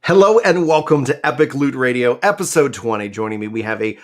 Hello and welcome to Epic Loot Radio, episode 20. Joining me, we have a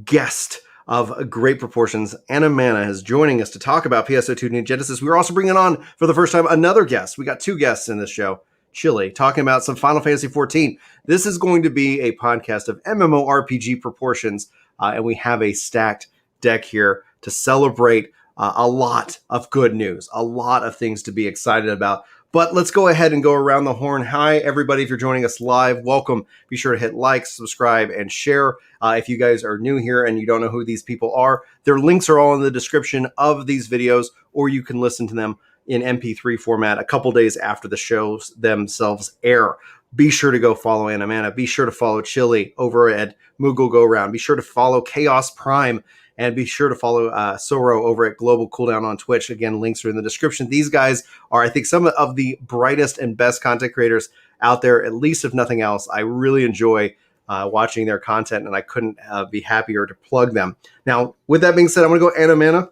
guest of great proportions. Anna Mana is joining us to talk about PSO2 New Genesis. We're also bringing on, for the first time, another guest. We got two guests in this show. Chille, talking about some Final Fantasy XIV. This is going to be a podcast of MMORPG proportions, and we have a stacked deck here to celebrate a lot of good news, a lot of things to be excited about. But let's go ahead and go around the horn. Hi, everybody. If you're joining us live, welcome. Be sure to hit like, subscribe, and share. If you guys are new here and you don't know who these people are, their links are all in the description of these videos, or you can listen to them in MP3 format a couple days after the shows themselves air. Be sure to go follow Anna Mana. Be sure to follow Chille over at Moogle Go Round. Be sure to follow Chaos Prime. And be sure to follow Soro over at Global Cooldown on Twitch. Again, links are in the description. These guys are, I think, some of the brightest and best content creators out there, at least if nothing else. I really enjoy watching their content, and I couldn't be happier to plug them. Now, with that being said, I'm going to go Anna Mana.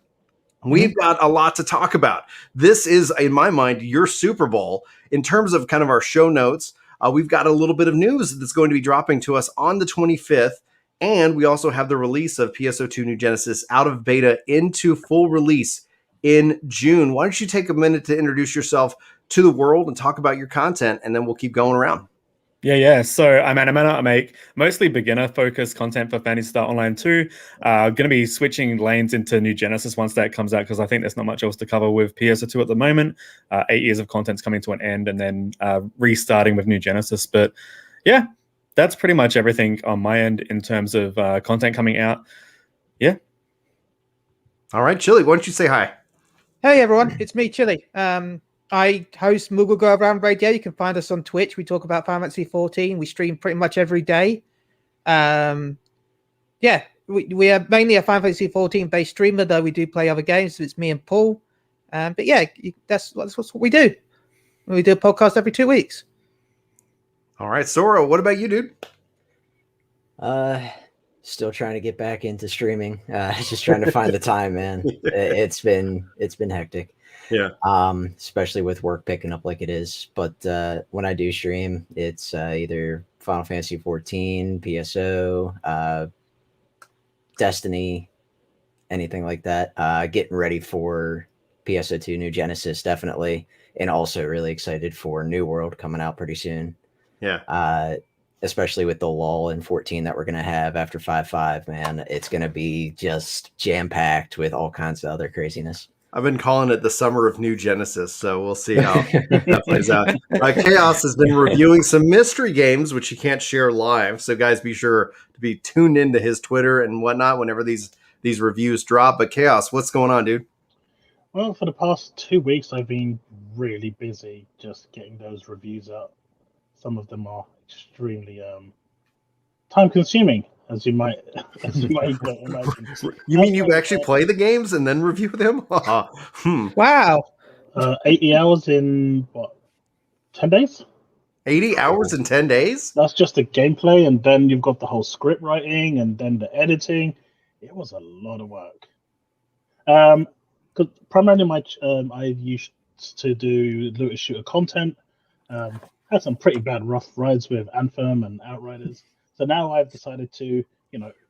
We've got a lot to talk about. This is, in my mind, your Super Bowl. In terms of kind of our show notes, we've got a little bit of news that's going to be dropping to us on the 25th. And we also have the release of PSO2 New Genesis out of beta into full release in June. Why don't you take a minute to introduce yourself to the world and talk about your content, and then we'll keep going around. Yeah. So I'm Anna Mana. I make mostly beginner-focused content for Phantasy Star Online 2. Going to be switching lanes into New Genesis once that comes out, because I think there's not much else to cover with PSO2 at the moment. 8 years of content's coming to an end, and then restarting with New Genesis. But yeah, that's pretty much everything on my end in terms of content coming out. Yeah. All right, Chille, why don't you say hi? Hey, everyone. It's me, Chille. I host Moogle Go Around Radio. You can find us on Twitch. We talk about Final Fantasy XIV. We stream pretty much every day. We are mainly a Final Fantasy XIV based streamer, though we do play other games. So it's me and Paul. But yeah, that's what we do. We do a podcast every 2 weeks. All right, Soro, what about you, dude? Still trying to get back into streaming. Just trying to find the time, man. It's been hectic. Yeah. Especially with work picking up like it is. But when I do stream, it's either Final Fantasy XIV, PSO, Destiny, anything like that. Getting ready for PSO2 New Genesis, definitely. And also really excited for New World coming out pretty soon. Yeah. Especially with the lull in 14 that we're going to have after 5.5, man. It's going to be just jam-packed with all kinds of other craziness. I've been calling it the summer of New Genesis, so we'll see how that plays out. Chaos has been reviewing some mystery games, which he can't share live. So guys, be sure to be tuned into his Twitter and whatnot whenever these reviews drop. But Chaos, what's going on, dude? Well, for the past 2 weeks, I've been really busy just getting those reviews out. Some of them are extremely time-consuming, as you might imagine. You mean you actually play the games and then review them? Wow. 80 hours in, 10 days? 80 hours in 10 days? That's just the gameplay, and then you've got the whole script writing, and then the editing. It was a lot of work. Because primarily I used to do looter shooter content. Had some pretty bad rough rides with Anthem and Outriders. So now I've decided to,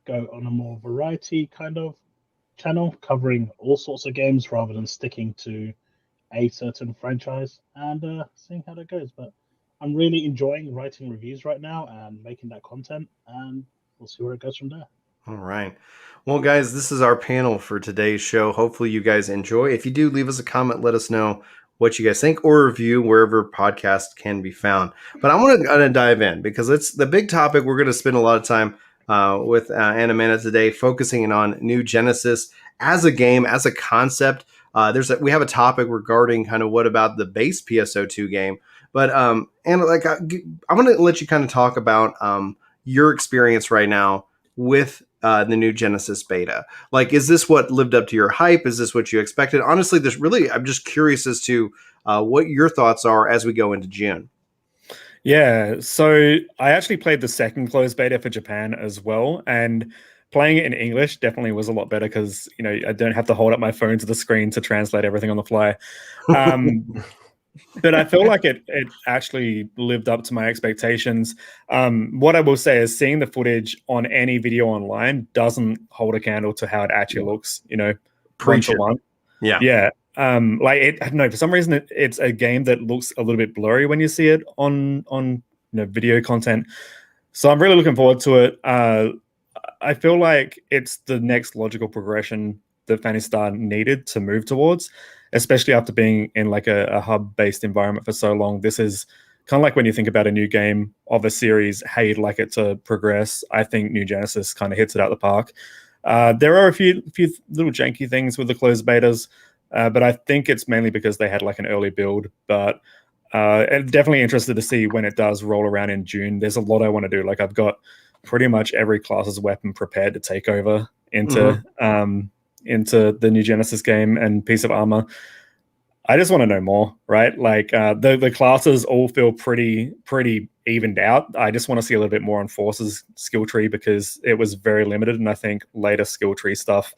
go on a more variety kind of channel, covering all sorts of games rather than sticking to a certain franchise and seeing how that goes. But I'm really enjoying writing reviews right now and making that content, and we'll see where it goes from there. All right. Well, guys, this is our panel for today's show. Hopefully you guys enjoy. If you do, leave us a comment. Let us know what you guys think, or review wherever podcasts can be found. But I'm going to dive in because it's the big topic. We're going to spend a lot of time with Anna Mana today, focusing on New Genesis as a game, as a concept. We have a topic regarding kind of what about the base PSO2 game. But Anna, I'm going to let you kind of talk about your experience right now with the New Genesis beta. Is this what lived up to your hype? Is this what you expected? Honestly, I'm just curious as to what your thoughts are as we go into June. Yeah, so I actually played the second closed beta for Japan as well, and playing it in English definitely was a lot better because, I don't have to hold up my phone to the screen to translate everything on the fly. But I feel like it actually lived up to my expectations. What I will say is seeing the footage on any video online doesn't hold a candle to how it actually looks, one Preach for it. one. Yeah. Yeah. Like I don't know, for some reason it's a game that looks a little bit blurry when you see it on video content. So I'm really looking forward to it. I feel like it's the next logical progression that Phantasy Star needed to move towards, especially after being in like a hub-based environment for so long. This is kind of like when you think about a new game of a series, how you'd like it to progress. I think New Genesis kind of hits it out the park. There are a few little janky things with the closed betas, but I think it's mainly because they had like an early build. But I'm definitely interested to see when it does roll around in June. There's a lot I want to do. Like I've got pretty much every class's weapon prepared to take over into the New Genesis game and piece of armor. I just want to know more, right? Like the classes all feel pretty evened out. I just want to see a little bit more on Force's skill tree because it was very limited, and I think later skill tree stuff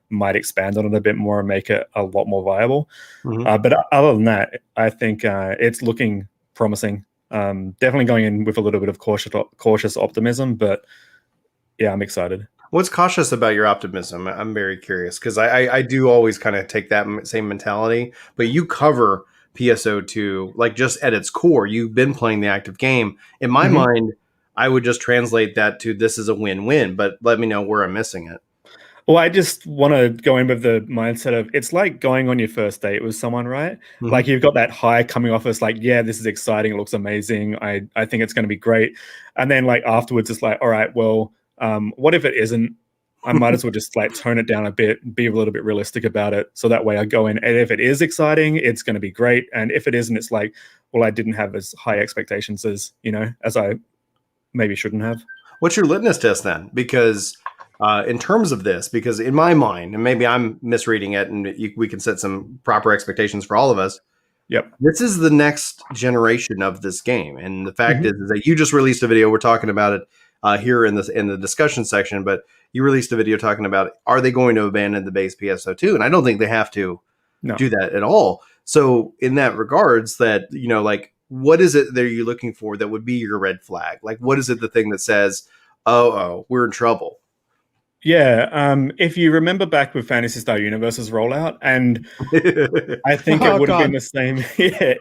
might expand on it a bit more and make it a lot more viable. But other than that, I think it's looking promising. Definitely going in with a little bit of cautious optimism, but yeah, I'm excited. What's cautious about your optimism? I'm very curious because I do always kind of take that same mentality. But you cover PSO2 like just at its core. You've been playing the active game. In my mind, I would just translate that to this is a win-win. But let me know where I'm missing it. Well, I just want to go in with the mindset of it's like going on your first date with someone, right? Like you've got that high coming off as like, yeah, this is exciting. It looks amazing. I think it's going to be great. And then like afterwards, it's like, all right, well, what if it isn't? I might as well just like tone it down a bit, be a little bit realistic about it. So that way I go in, and if it is exciting, it's going to be great. And if it isn't, it's like, well, I didn't have as high expectations as I maybe shouldn't have. What's your litmus test then? Because in terms of this, because in my mind, and maybe I'm misreading it, and we can set some proper expectations for all of us. Yep. This is the next generation of this game, and the fact is that you just released a video. We're talking about it here in the discussion section, but you released a video talking about are they going to abandon the base PSO2? And I don't think they have to do that at all. So in that regards, that like what is it that you're looking for that would be your red flag? Like what is it the thing that says, oh, we're in trouble? Yeah, if you remember back with Phantasy Star Universe's rollout, and I think it would have been the same. Yeah,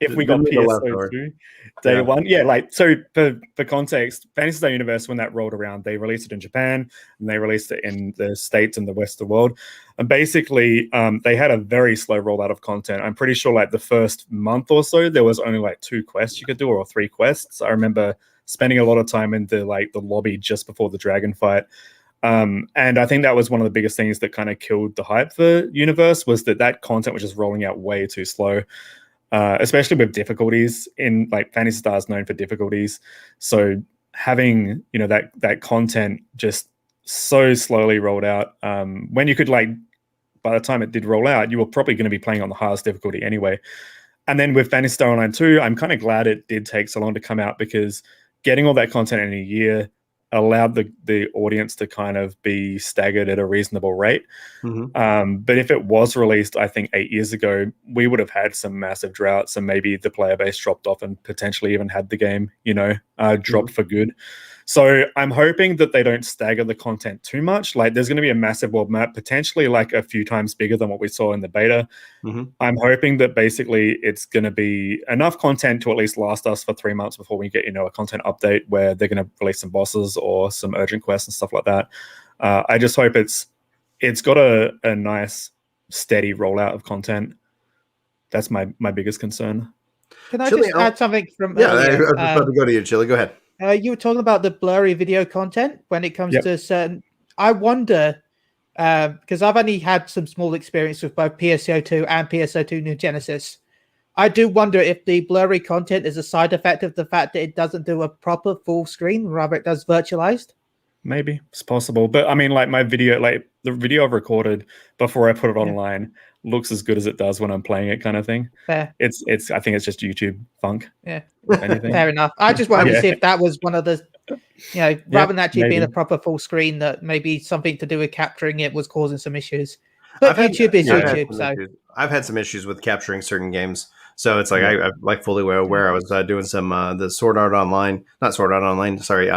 if we got PSO2 day one, yeah. Like so, for context, Phantasy Star Universe when that rolled around, they released it in Japan and they released it in the States and the Western world, and basically, they had a very slow rollout of content. I'm pretty sure, like the first month or so, there was only like 2 quests you could do or 3 quests. I remember spending a lot of time in the lobby just before the dragon fight. And I think that was one of the biggest things that kind of killed the hype for Universe was that content was just rolling out way too slow, especially with difficulties in like Phantasy Star is known for difficulties. So having, that content just so slowly rolled out when you could by the time it did roll out, you were probably going to be playing on the highest difficulty anyway. And then with Phantasy Star Online 2, I'm kind of glad it did take so long to come out because getting all that content in a year allowed the audience to kind of be staggered at a reasonable rate. But if it was released, I think 8 years ago, we would have had some massive droughts and maybe the player base dropped off and potentially even had the game, dropped for good. So I'm hoping that they don't stagger the content too much. Like there's going to be a massive world map, potentially like a few times bigger than what we saw in the beta. I'm hoping that basically it's going to be enough content to at least last us for 3 months before we get, a content update where they're going to release some bosses or some urgent quests and stuff like that. I just hope it's got a nice, steady rollout of content. That's my biggest concern. Can I Chille, just add something from earlier? I was about to go to you, Chille. Go ahead. You were talking about the blurry video content when it comes to certain. I wonder because I've only had some small experience with both PSO2 and PSO2 New Genesis. I do wonder if the blurry content is a side effect of the fact that it doesn't do a proper full screen, rather it does virtualized. Maybe it's possible, but I mean, like my video, like the video I've recorded before I put it online looks as good as it does when I'm playing it, kind of thing. Fair. It's. I think it's just YouTube funk. Yeah. If anything. Fair enough. I just wanted to see if that was one of the, rather than actually being maybe. a proper full screen, that maybe something to do with capturing it was causing some issues. But YouTube is I've had YouTube, some so issues. I've had some issues with capturing certain games. So it's like Yeah. I'm like fully aware. I was doing some the Sword Art Online, not Sword Art Online, sorry,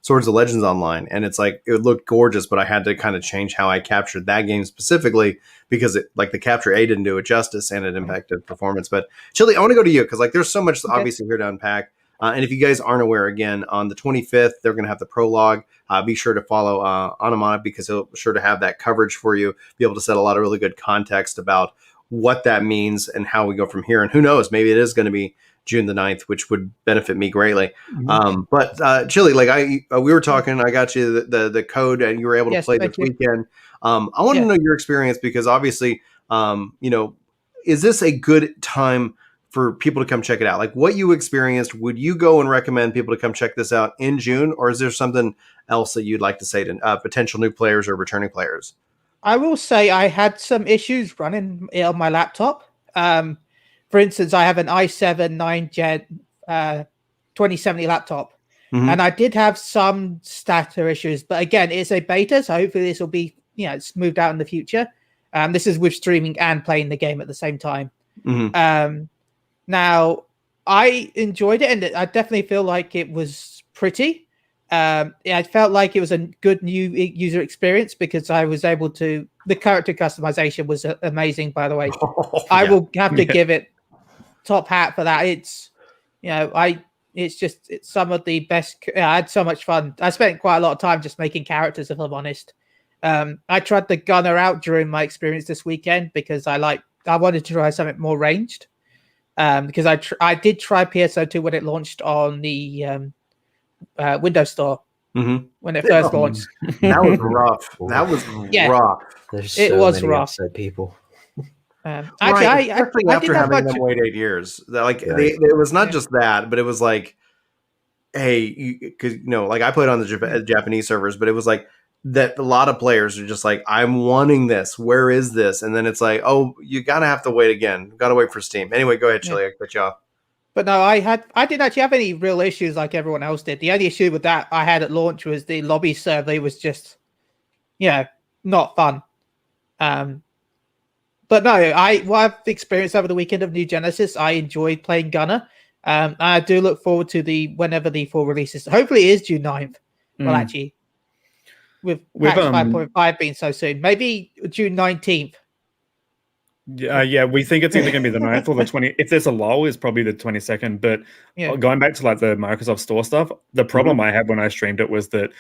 Swords of Legends Online, and it's like it looked gorgeous, but I had to kind of change how I captured that game specifically because it like the capture A didn't do it justice and it impacted performance. But Chille, I want to go to you because like there's so much obviously here to unpack. And if you guys aren't aware, again on the 25th they're going to have the prologue. Be sure to follow Anamana because he'll sure to have that coverage for you. Be able to set a lot of really good context about what that means and how we go from here. And who knows, maybe it is going to be June the 9th, which would benefit me greatly. But Chille, like we were talking, I got you the code and you were able to play this weekend. I want to know your experience because obviously, is this a good time for people to come check it out? Like what you experienced, would you go and recommend people to come check this out in June? Or is there something else that you'd like to say to potential new players or returning players? I will say I had some issues running it on my laptop. For instance, I have an i7 9 Gen 2070 laptop, and I did have some stutter issues. But again, it's a beta, so hopefully this will be it's moved out in the future. This is with streaming and playing the game at the same time. Now, I enjoyed it, and I definitely feel like it was pretty. I felt like it was a good new user experience because I was able to. The character customization was amazing, by the way. I will have to give it top hat for that. It's, it's some of the best. I had so much fun. I spent quite a lot of time just making characters, if I'm honest. I tried the gunner out during my experience this weekend because I wanted to try something more ranged. Because I did try PSO2 when it launched on the Windows Store when it first launched. That was rough. That was rough. There's so many upset people. Actually, after having them wait 8 years, it was not just that, but it was like, hey, because like I played on the Japanese servers, but it was like that a lot of players are just like, I'm wanting this. Where is this? And then it's like, oh, you gotta have to wait again. Got to wait for Steam. Anyway, go ahead, Chille. I cut you off. But no, I didn't actually have any real issues like everyone else did. The only issue with that I had at launch was the lobby server. It was just, not fun. But no, what I've experienced over the weekend of New Genesis, I enjoyed playing Gunner. I do look forward to whenever the full release is. Hopefully it is June 9th. Well, actually, with patch 5.5 being so soon, maybe June 19th. Yeah, we think it's either going to be the 9th or the 20th. If there's a lull, it's probably the 22nd. But going back to like the Microsoft Store stuff, the problem I had when I streamed it was that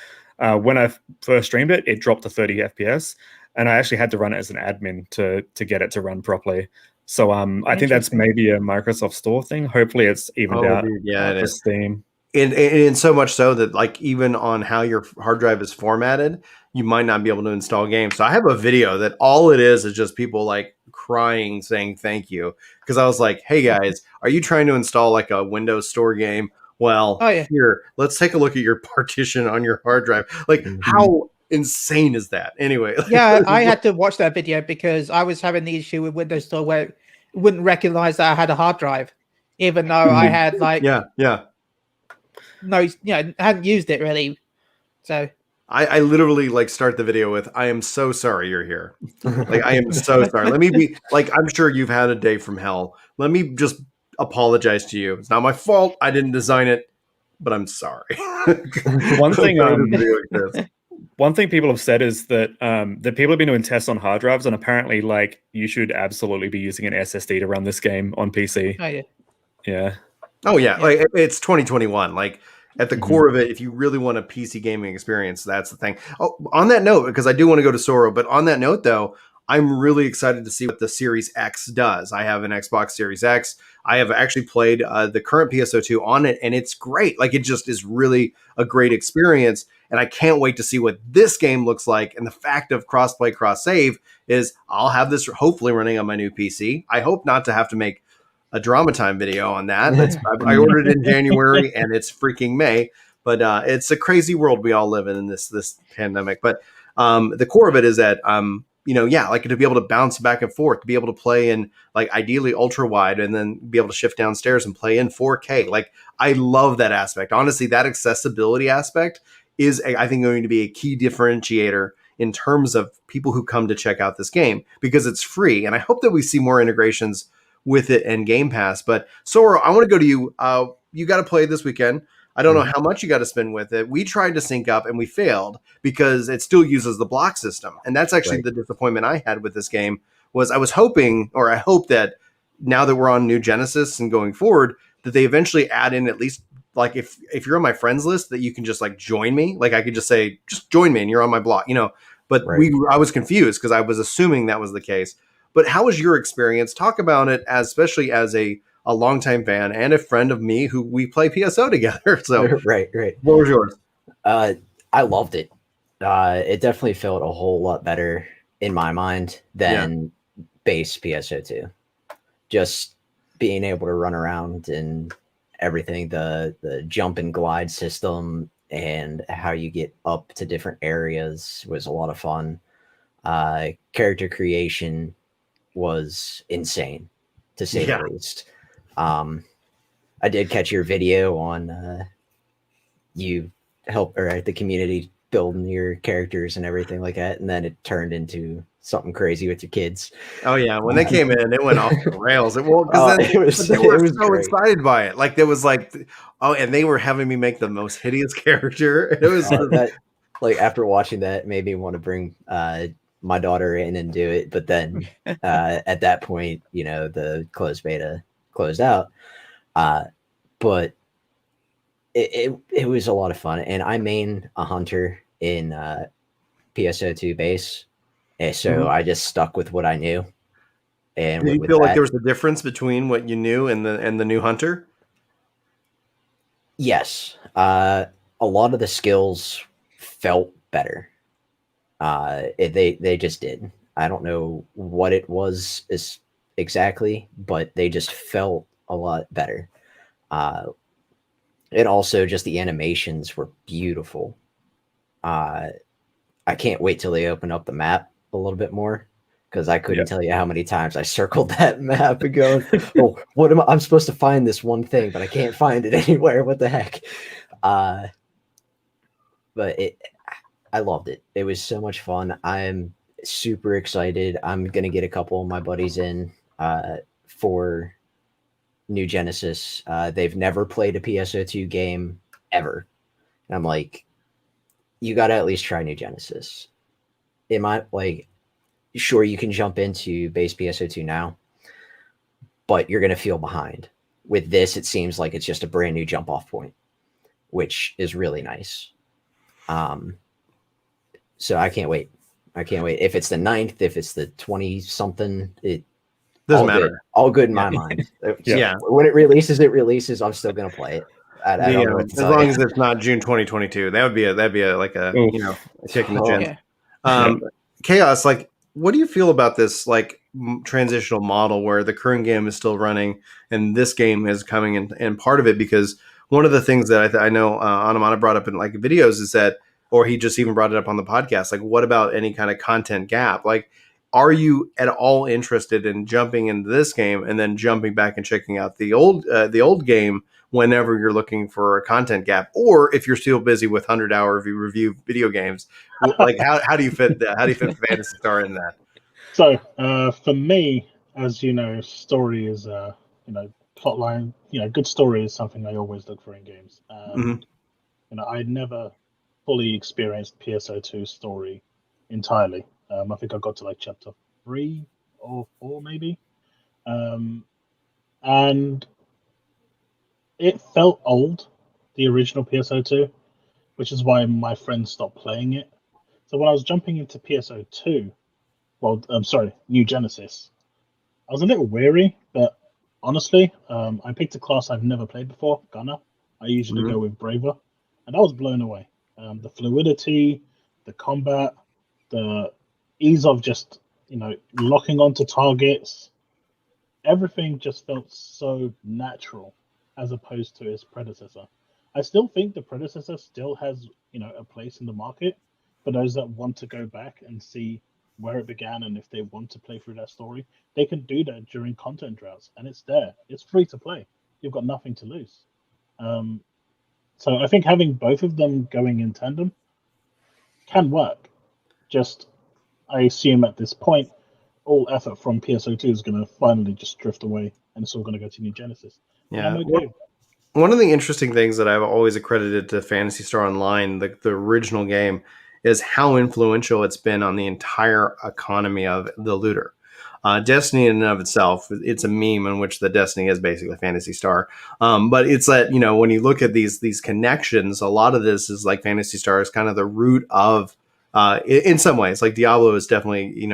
when I first streamed it, it dropped to 30 FPS, and I actually had to run it as an admin to get it to run properly. So I think that's maybe a Microsoft Store thing. Hopefully, it's evened out for Steam. And so much so that like even on how your hard drive is formatted, you might not be able to install games. So I have a video that all it is just people like crying saying thank you because I was like, hey guys, are you trying to install like a Windows Store game? Well, here, let's take a look at your partition on your hard drive. Like how insane is that? Anyway. Yeah, I had to watch that video because I was having the issue with Windows Store where it wouldn't recognize that I had a hard drive, even though I had like hadn't used it really. So I literally like start the video with, I am so sorry you're here. Like, I am so sorry. Let me be like, I'm sure you've had a day from hell. Let me just apologize to you. It's not my fault. I didn't design it, but I'm sorry. One thing people have said is that that people have been doing tests on hard drives, and apparently like you should absolutely be using an SSD to run this game on PC. Like it's 2021. Like at the core of it, if you really want a PC gaming experience, that's the thing. Oh, on that note, because I do want to go to Soro, but on that note though, I'm really excited to see what the Series X does. I have an Xbox Series X. I have actually played the current PSO2 on it, and it's great. Like, it just is really a great experience, and I can't wait to see what this game looks like. And the fact of cross-play, cross-save is I'll have this hopefully running on my new PC. I hope not to have to make a drama time video on that. I ordered it in January, and it's freaking May. But it's a crazy world we all live in this pandemic. But the core of it is that like to be able to bounce back and forth, to be able to play in like ideally ultra wide and then be able to shift downstairs and play in 4K. Like, I love that aspect. Honestly, that accessibility aspect is, I think, going to be a key differentiator in terms of people who come to check out this game because it's free. And I hope that we see more integrations with it and Game Pass. But Soro, I want to go to you. You got to play this weekend. I don't know how much you got to spend with it. We tried to sync up and we failed because it still uses the block system. And that's actually the disappointment I had with this game was I was hoping, or I hope that now that we're on New Genesis and going forward, that they eventually add in at least like if you're on my friends list that you can just like join me. Like I could just say, just join me and you're on my block, you know, but I was confused because I was assuming that was the case. But how was your experience? Talk about it, especially as a longtime fan and a friend of me who we play PSO together. So right. What was yours? I loved it. It definitely felt a whole lot better in my mind than base PSO2. Just being able to run around and everything, the jump and glide system and how you get up to different areas was a lot of fun. Character creation was insane, to say the least. I did catch your video on you help or the community building your characters and everything like that, and then it turned into something crazy with your kids. Oh yeah, when they came in, it went off the rails. They were so great. excited by it. Like there was like, and they were having me make the most hideous character. It was that, like after watching that, made me want to bring my daughter in and do it. But then at that point, you know, the closed beta closed out. But it was a lot of fun, and I main a hunter in PSO2 base, and so I just stuck with what I knew. And did you feel like there was a difference between what you knew and the new hunter? Yes, a lot of the skills felt better. They just did. I don't know what it was exactly, but they just felt a lot better. And also just the animations were beautiful. I can't wait till they open up the map a little bit more, because I couldn't tell you how many times I circled that map and going, oh, what am I'm supposed to find this one thing, but I can't find it anywhere. What the heck? But I loved it. It was so much fun. I'm super excited. I'm going to get a couple of my buddies in for New Genesis. They've never played a PSO2 game ever. And I'm like, you got to at least try New Genesis. It might, like, sure, you can jump into base PSO2 now, but you're going to feel behind. With this, it seems like it's just a brand new jump off point, which is really nice. So I can't wait. I can't wait. If it's the 9th, if it's the 20 something, it doesn't matter. Good. All good in my mind. Yeah. When it releases, I'm still going to play it. I don't know what to as tell long you. as it's not June 2022, that'd be a like a you know a kick in the chin. Chaos, like, what do you feel about this like transitional model where the current game is still running and this game is coming in? And part of it, because one of the things that I know Anamana brought up in like videos is that, or he just even brought it up on the podcast, like what about any kind of content gap? Like, are you at all interested in jumping into this game and then jumping back and checking out the old game whenever you're looking for a content gap, or if you're still busy with 100-hour review video games? Like how do you fit that? How do you fit Phantasy Star in that? So for me, as you know, story is you know, plot line. You know, good story is something I always look for in games. You know, I never fully experienced PSO2 story entirely. I think I got to like chapter 3 or 4 maybe, and it felt old, the original PSO2, which is why my friends stopped playing it. So when I was jumping into PSO2, well, I'm sorry, New Genesis, I was a little wary, but honestly, I picked a class I've never played before, Gunner. I usually go with Braver, and I was blown away. The fluidity, the combat, the ease of just, you know, locking onto targets, everything just felt so natural as opposed to its predecessor. I still think the predecessor still has, you know, a place in the market for those that want to go back and see where it began, and if they want to play through that story, they can do that during content droughts, and it's there. It's free to play. You've got nothing to lose. So I think having both of them going in tandem can work. Just, I assume at this point, all effort from PSO2 is going to finally just drift away, and it's all going to go to New Genesis. Yeah. I'm okay. One of the interesting things that I've always accredited to Phantasy Star Online, the original game, is how influential it's been on the entire economy of the looter. Destiny in and of itself, it's a meme in which the Destiny is basically Phantasy Star. But it's that, when you look at these connections, a lot of this is like Phantasy Star is kind of the root of, in some ways, like Diablo is definitely,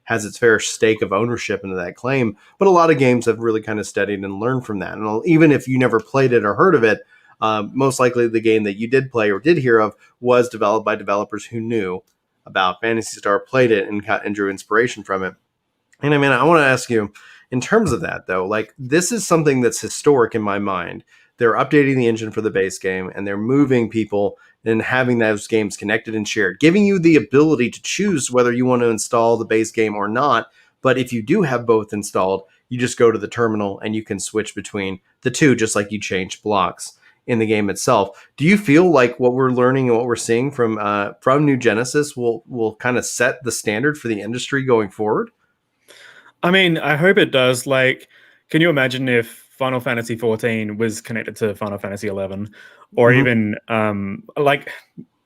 has its fair stake of ownership into that claim. But a lot of games have really kind of studied and learned from that. And even if you never played it or heard of it, most likely the game that you did play or did hear of was developed by developers who knew about Phantasy Star, played it, and drew inspiration from it. And I mean, I want to ask you, in terms of that, though, like this is something that's historic in my mind. They're updating the engine for the base game, and they're moving people and having those games connected and shared, giving you the ability to choose whether you want to install the base game or not. But if you do have both installed, you just go to the terminal and you can switch between the two, just like you change blocks in the game itself. Do you feel like what we're learning and what we're seeing from New Genesis will kind of set the standard for the industry going forward? I mean, I hope it does. Like, can you imagine if Final Fantasy 14 was connected to Final Fantasy 11, or even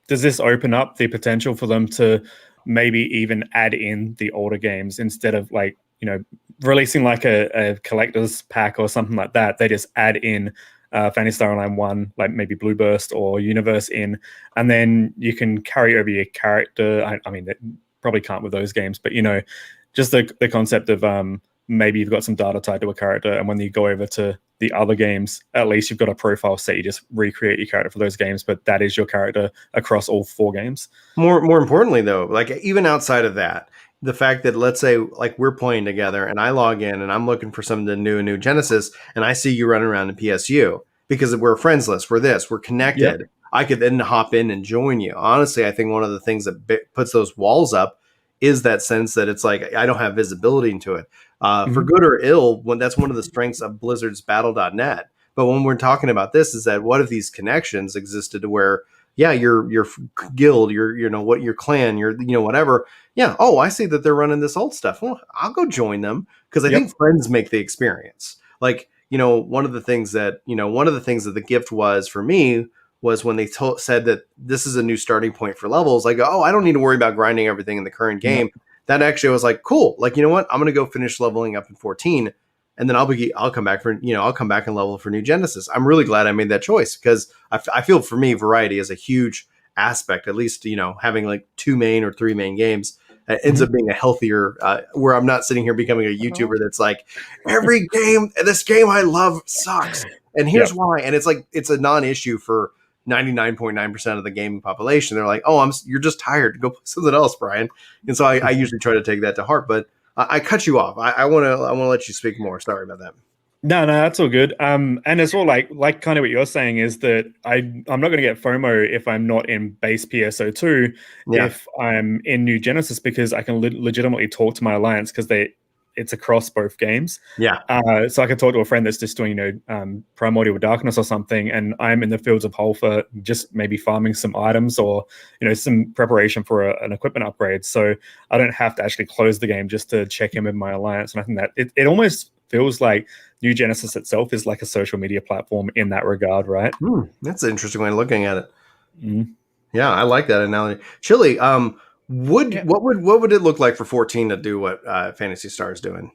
does this open up the potential for them to maybe even add in the older games instead of releasing like a collector's pack or something like that? They just add in Phantasy Star Online 1, like maybe Blue Burst or Universe in, and then you can carry over your character. I mean, they probably can't with those games, but just the concept of maybe you've got some data tied to a character, and when you go over to the other games, at least you've got a profile set. You just recreate your character for those games, but that is your character across all 4 games. More importantly, though, like even outside of that, the fact that, let's say, like we're playing together and I log in and I'm looking for something new Genesis, and I see you running around in PSU because we're a friends list, we're connected. Yep. I could then hop in and join you. Honestly, I think one of the things that puts those walls up is that sense that it's like I don't have visibility into it. For good or ill, that's one of the strengths of Blizzard's Battle.net. But when we're talking about this, is that what if these connections existed to where, yeah, your guild, your clan, whatever. Yeah. Oh, I see that they're running this old stuff. Well, I'll go join them because I think friends make the experience. Like, one of the things that the gift was for me was when they said that this is a new starting point for levels. I go, oh, I don't need to worry about grinding everything in the current game. Yep. That actually was like, cool. Like, you know what? I'm going to go finish leveling up in 14, and then I'll come back and level for New Genesis. I'm really glad I made that choice because I feel for me, variety is a huge aspect. At least, having like 2 main or 3 main games ends up being a healthier, where I'm not sitting here becoming a YouTuber that's like, this game I love sucks. And here's why. And it's like, it's a non-issue for 99.9% of the gaming population. They're like, oh, you're just tired. Go play something else, Brian. And so I usually try to take that to heart, but I cut you off. I want to let you speak more. Sorry about that. No, that's all good. And as well, like kind of what you're saying is that I'm not going to get FOMO if I'm not in base PSO2, if I'm in New Genesis, because I can legitimately talk to my alliance because it's across both games. Yeah. So I could talk to a friend that's just doing, Primordial Darkness or something, and I'm in the Fields of Hulfa just maybe farming some items or, some preparation for an equipment upgrade. So I don't have to actually close the game just to check in with my alliance. And I think that it almost feels like New Genesis itself is like a social media platform in that regard, right? That's an interesting way of looking at it. Yeah, I like that analogy. Chille, what would it look like for 14 to do what Phantasy Star is doing?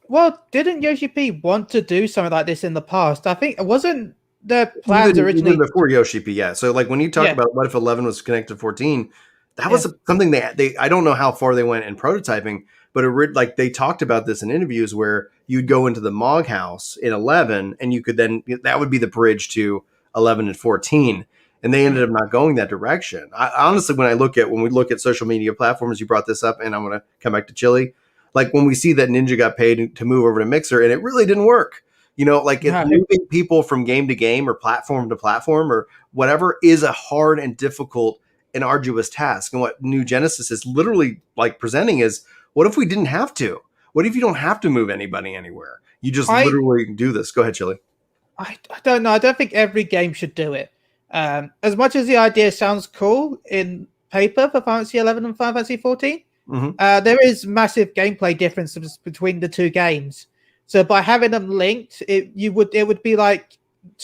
Well, didn't Yoshi P want to do something like this in the past? I think it wasn't the plans originally before Yoshi P. Yeah, so like when you talk about what if 11 was connected to 14, that was something they I don't know how far they went in prototyping, but like they talked about this in interviews where you'd go into the Mog House in 11, and you could then that would be the bridge to 11 and 14. And they ended up not going that direction. Honestly, when we look at social media platforms, you brought this up, and I'm going to come back to Chille. Like when we see that Ninja got paid to move over to Mixer, and it really didn't work. Moving people from game to game or platform to platform or whatever is a hard and difficult and arduous task. And what New Genesis is literally like presenting is, what if we didn't have to? What if you don't have to move anybody anywhere? You just literally do this. Go ahead, Chille. I don't know. I don't think every game should do it. As much as the idea sounds cool in paper for Fantasy 11 and Final Fantasy 14. Mm-hmm. There is massive gameplay differences between the two games. So by having them linked, it would be like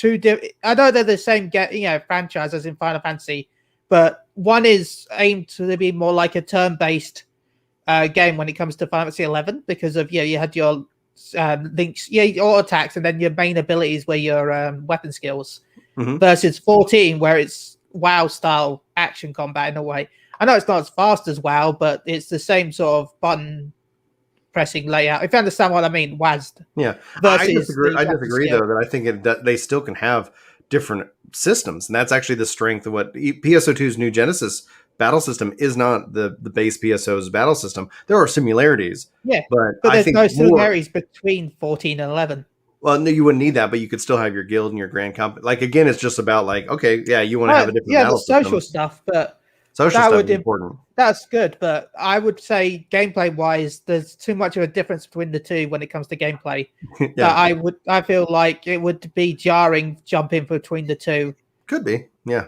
I know they're the same franchise as in Final Fantasy, but one is aimed to be more like a turn-based game when it comes to Final Fantasy 11 because of you had your links, your attacks, and then your main abilities were your weapon skills. Mm-hmm. Versus 14, where it's WoW style action combat in a way. I know it's not as fast as WoW, but it's the same sort of button pressing layout. If you understand what I mean, WASD. Yeah, Versus I disagree though that I think that they still can have different systems, and that's actually the strength of what PSO2's new Genesis battle system is. Not the base PSO's battle system. There are similarities, but I there's think no similarities between 14 and 11. Well, no, you wouldn't need that, but you could still have your guild and your grand comp. Like again, it's just about like, okay, yeah, you want to have a different battle the social system. stuff, but Social stuff is important. That's good, but I would say gameplay wise, there's too much of a difference between the two when it comes to gameplay. Yeah. I feel like it would be jarring jumping between the two. Could be, yeah.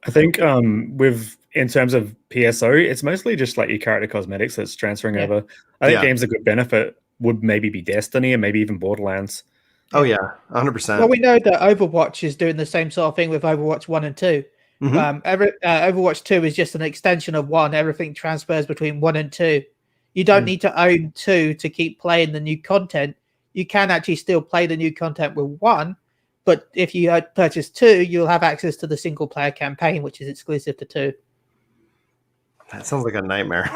I think in terms of PSO, it's mostly just like your character cosmetics that's transferring over. I think games a good benefit would maybe be Destiny and maybe even Borderlands. Oh yeah, 100%. Well, we know that Overwatch is doing the same sort of thing with Overwatch 1 and 2. Mm-hmm. Overwatch 2 is just an extension of 1. Everything transfers between 1 and 2. You don't need to own 2 to keep playing the new content. You can actually still play the new content with 1, but if you purchase 2, you'll have access to the single player campaign, which is exclusive to 2. That sounds like a nightmare.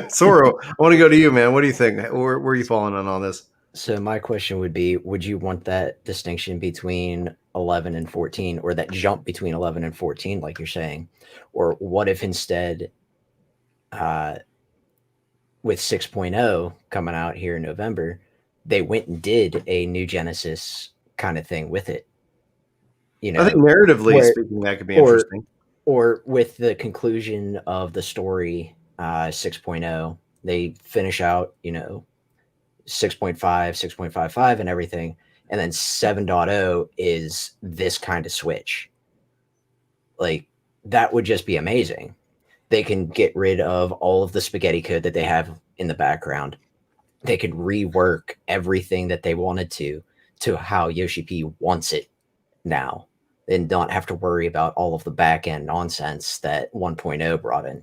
Soro, I want to go to you, man. What do you think? Where are you falling on all this? So my question would be, would you want that distinction between 11 and 14, or that jump between 11 and 14, like you're saying? Or what if instead, with 6.0 coming out here in November, they went and did a new Genesis kind of thing with it? You know, I think narratively speaking, that could be interesting. Or with the conclusion of the story, 6.0, they finish out, 6.5, 6.55 and everything. And then 7.0 is this kind of switch. Like, that would just be amazing. They can get rid of all of the spaghetti code that they have in the background. They could rework everything that they wanted to how Yoshi P wants it now, and not have to worry about all of the back end nonsense that 1.0 brought in.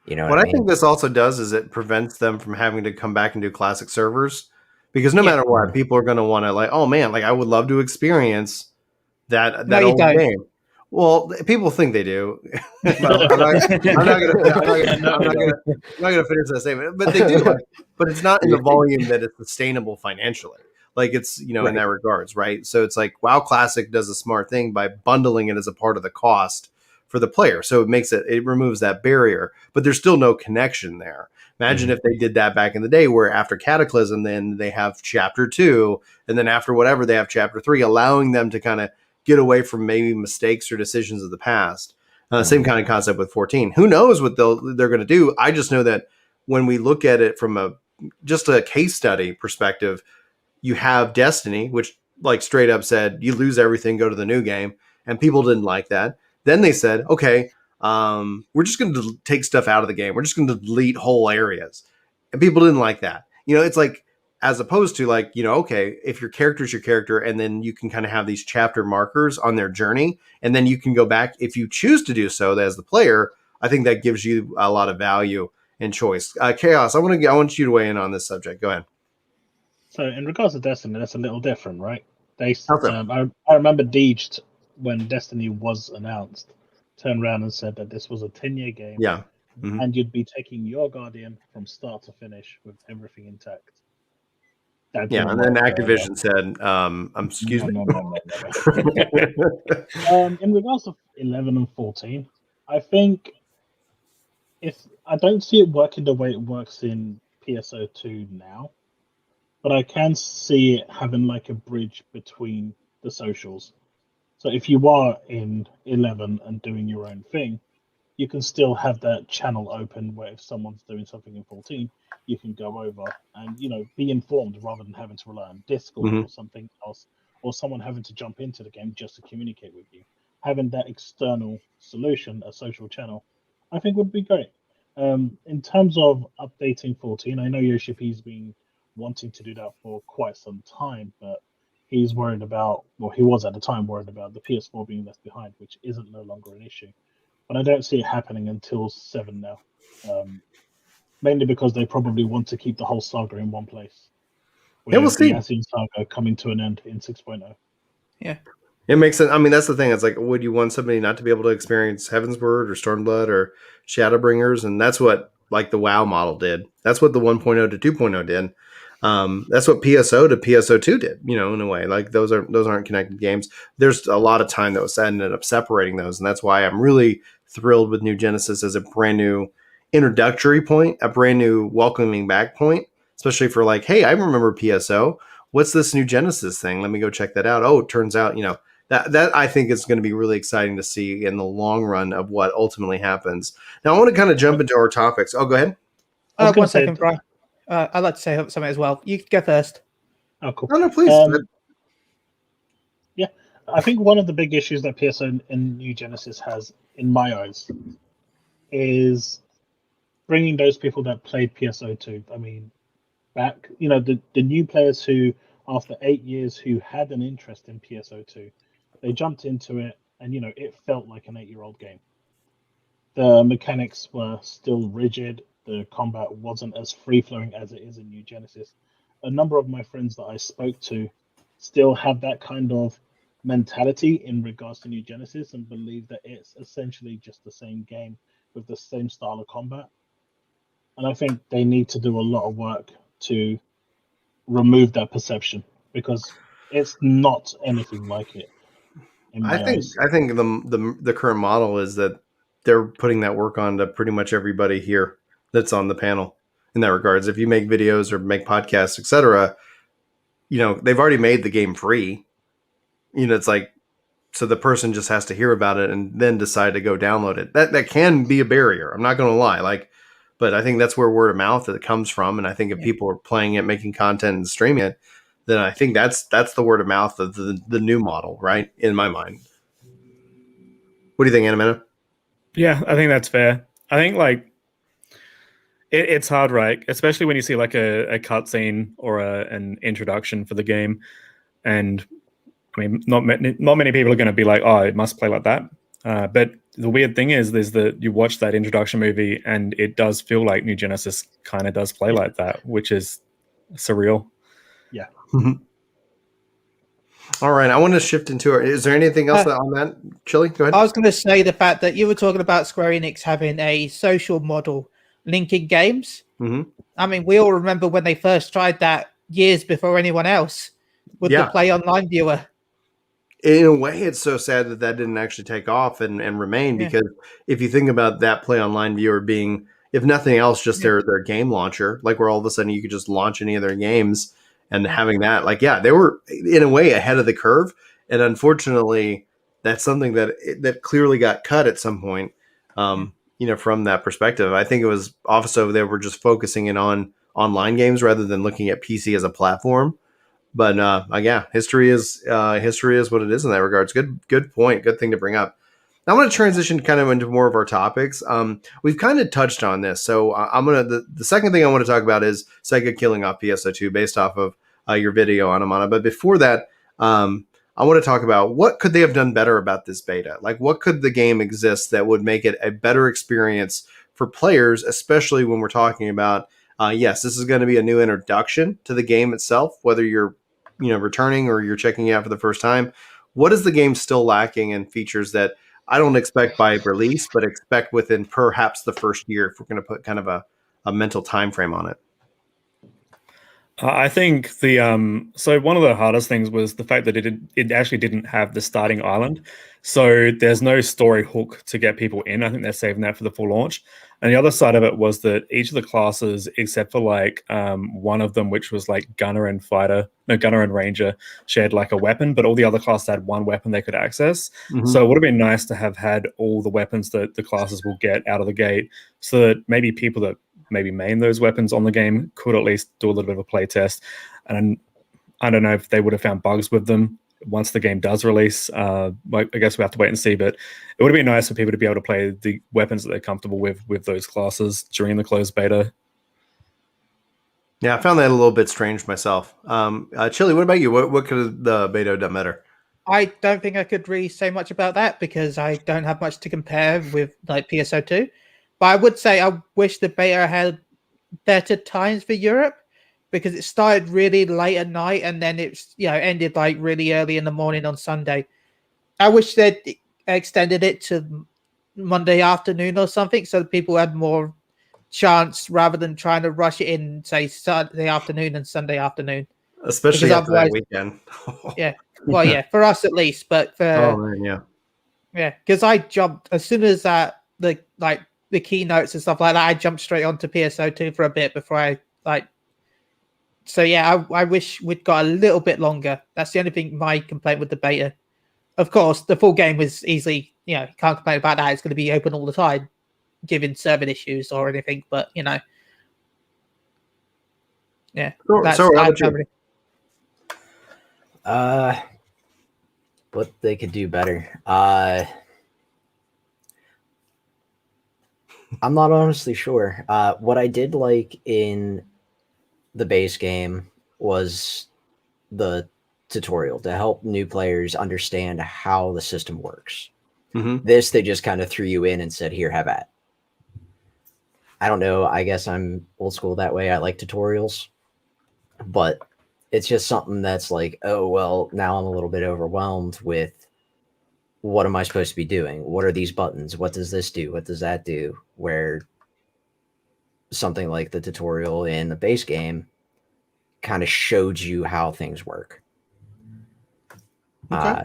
You know what I mean? Think this also does is it prevents them from having to come back and do classic servers, because no matter what, people are going to want to like, oh man, like I would love to experience that old game. Well, people think they do. I'm not going to finish that statement, but they do. But it's not in the volume that is sustainable financially. Like it's in that regards, right? So it's like WoW Classic does a smart thing by bundling it as a part of the cost for the player. So it removes that barrier, but there's still no connection there. Imagine if they did that back in the day where after Cataclysm, then they have chapter 2, and then after whatever they have chapter 3, allowing them to kind of get away from maybe mistakes or decisions of the past. Same kind of concept with 14. Who knows what they're going to do? I just know that when we look at it from just a case study perspective, you have Destiny, which like straight up said, you lose everything, go to the new game. And people didn't like that. Then they said, okay, we're just going to take stuff out of the game. We're just going to delete whole areas. And people didn't like that. It's like, as opposed to like, okay, if your character's your character, and then you can kind of have these chapter markers on their journey, and then you can go back if you choose to do so as the player. I think that gives you a lot of value and choice. Chaos, I want you to weigh in on this subject. Go ahead. So in regards to Destiny, that's a little different, right? I remember Deej, when Destiny was announced, turned around and said that this was a 10-year game. Yeah. Mm-hmm. And you'd be taking your Guardian from start to finish with everything intact. And then Activision said, excuse me. No. In regards to 11 and 14, I think I don't see it working the way it works in PSO2 now, but I can see it having like a bridge between the socials. So if you are in 11 and doing your own thing, you can still have that channel open where if someone's doing something in 14, you can go over and, be informed rather than having to rely on Discord or something else, or someone having to jump into the game just to communicate with you. Having that external solution, a social channel, I think would be great. In terms of updating 14, I know Yoshipi's been wanting to do that for quite some time, but he's worried about, well, he was at the time worried about the PS4 being left behind, which isn't no longer an issue. But I don't see it happening until 7 now. Mainly because they probably want to keep the whole saga in one place. Yeah, we'll see. The Asian saga coming to an end in 6.0. Yeah. It makes sense. I mean, that's the thing. It's like, would you want somebody not to be able to experience Heavensward or Stormblood or Shadowbringers? And that's what like the WoW model did. That's what the 1.0 to 2.0 did. That's what PSO to PSO2 did. You know, in a way, like those aren't connected games. There's a lot of time that was ended up separating those, and that's why I'm really thrilled with New Genesis as a brand new introductory point, a brand new welcoming back point, especially for like, hey, I remember PSO. What's this New Genesis thing? Let me go check that out. Oh, it turns out, you know. That I think is going to be really exciting to see in the long run of what ultimately happens. Now, I want to kind of jump into our topics. Oh, go ahead. 1 second, Brian. I'd like to say something as well. You go first. Oh, cool. No, please. Yeah, I think one of the big issues that PSO and New Genesis has, in my eyes, is bringing those people that played PSO2. I mean, back, you know, the new players who, after 8 years, who had an interest in PSO2. They jumped into it, and you know it felt like an 8-year-old game. The mechanics were still rigid. The combat wasn't as free-flowing as it is in New Genesis. A number of my friends that I spoke to still have that kind of mentality in regards to New Genesis and believe that it's essentially just the same game with the same style of combat. And I think they need to do a lot of work to remove that perception because it's not anything like it. I think the current model is that they're putting that work on to pretty much everybody here that's on the panel in that regards. If you make videos or make podcasts, etc., you know, they've already made the game free. You know, it's like, so the person just has to hear about it and then decide to go download it. That can be a barrier. I'm not going to lie. Like, but I think that's where word of mouth that it comes from. And I think if people are playing it, making content and streaming it, then I think that's the word of mouth of the new model, right? In my mind. What do you think, Anamana? Yeah, I think that's fair. I think like it's hard, right? Especially when you see like a cutscene or an introduction for the game, and I mean, not many people are going to be like, "Oh, it must play like that." But the weird thing is that you watch that introduction movie, and it does feel like New Genesis kind of does play like that, which is surreal. Yeah. All right, I want to shift into it. Is there anything else on that, Chille? Go ahead. I was going to say the fact that you were talking about Square Enix having a social model linking games. Mm-hmm. I mean, we all remember when they first tried that years before anyone else with the Play Online viewer. In a way, it's so sad that didn't actually take off and remain, because if you think about that Play Online viewer being, if nothing else, just their game launcher, like where all of a sudden you could just launch any of their games and having that, like, they were in a way ahead of the curve. And unfortunately, that's something that clearly got cut at some point, you know, from that perspective. I think it was also they were just focusing in on online games rather than looking at PC as a platform. But history is what it is in that regards. Good point. Good thing to bring up. Now I'm going to transition kind of into more of our topics. We've kind of touched on this, so I'm going to the second thing I want to talk about is Sega killing off PSO2 based off of your video, Anamana. But before that, I want to talk about what could they have done better about this beta. Like, what could the game exist that would make it a better experience for players, especially when we're talking about yes, this is going to be a new introduction to the game itself, whether you're returning or you're checking it out for the first time. What is the game still lacking in features that I don't expect by release, but expect within perhaps the first year, if we're going to put kind of a mental time frame on it? I think so one of the hardest things was the fact that it actually didn't have the starting island. So there's no story hook to get people in. I think they're saving that for the full launch. And the other side of it was that each of the classes, except for like one of them, which was like Gunner and Ranger, shared like a weapon, but all the other classes had one weapon they could access. Mm-hmm. So it would have been nice to have had all the weapons that the classes will get out of the gate, so that maybe people that maybe main those weapons on the game could at least do a little bit of a play test. And I don't know if they would have found bugs with them once the game does release. I guess we have to wait and see, but it would be nice for people to be able to play the weapons that they're comfortable with those classes during the closed beta. Yeah, I found that a little bit strange myself. Chille, what about you? What could the beta have done better? I don't think I could really say much about that because I don't have much to compare with like PSO2. But I would say I wish the beta had better times for Europe because it started really late at night and then it's ended like really early in the morning on Sunday. I wish they'd extended it to Monday afternoon or something so that people had more chance rather than trying to rush it in, say, Saturday afternoon and Sunday afternoon. Especially Because after that otherwise, weekend. yeah. Well, yeah, for us at least, but for Oh man, yeah, because I jumped as soon as the keynotes and stuff like that. I jumped straight onto PSO2 for a bit before I like. So yeah, I wish we'd got a little bit longer. That's the only thing my complaint with the beta. Of course, the full game was easily, you can't complain about that. It's going to be open all the time, given server issues or anything. But yeah. So how about you? What they could do better. I'm not honestly sure. What I did like in the base game was the tutorial to help new players understand how the system works. Mm-hmm. This, they just kind of threw you in and said, here, have at. I don't know. I guess I'm old school that way. I like tutorials, but it's just something that's like, oh, well, now I'm a little bit overwhelmed with what am I supposed to be doing? What are these buttons? What does this do? What does that do? Where something like the tutorial in the base game kind of showed you how things work. Okay.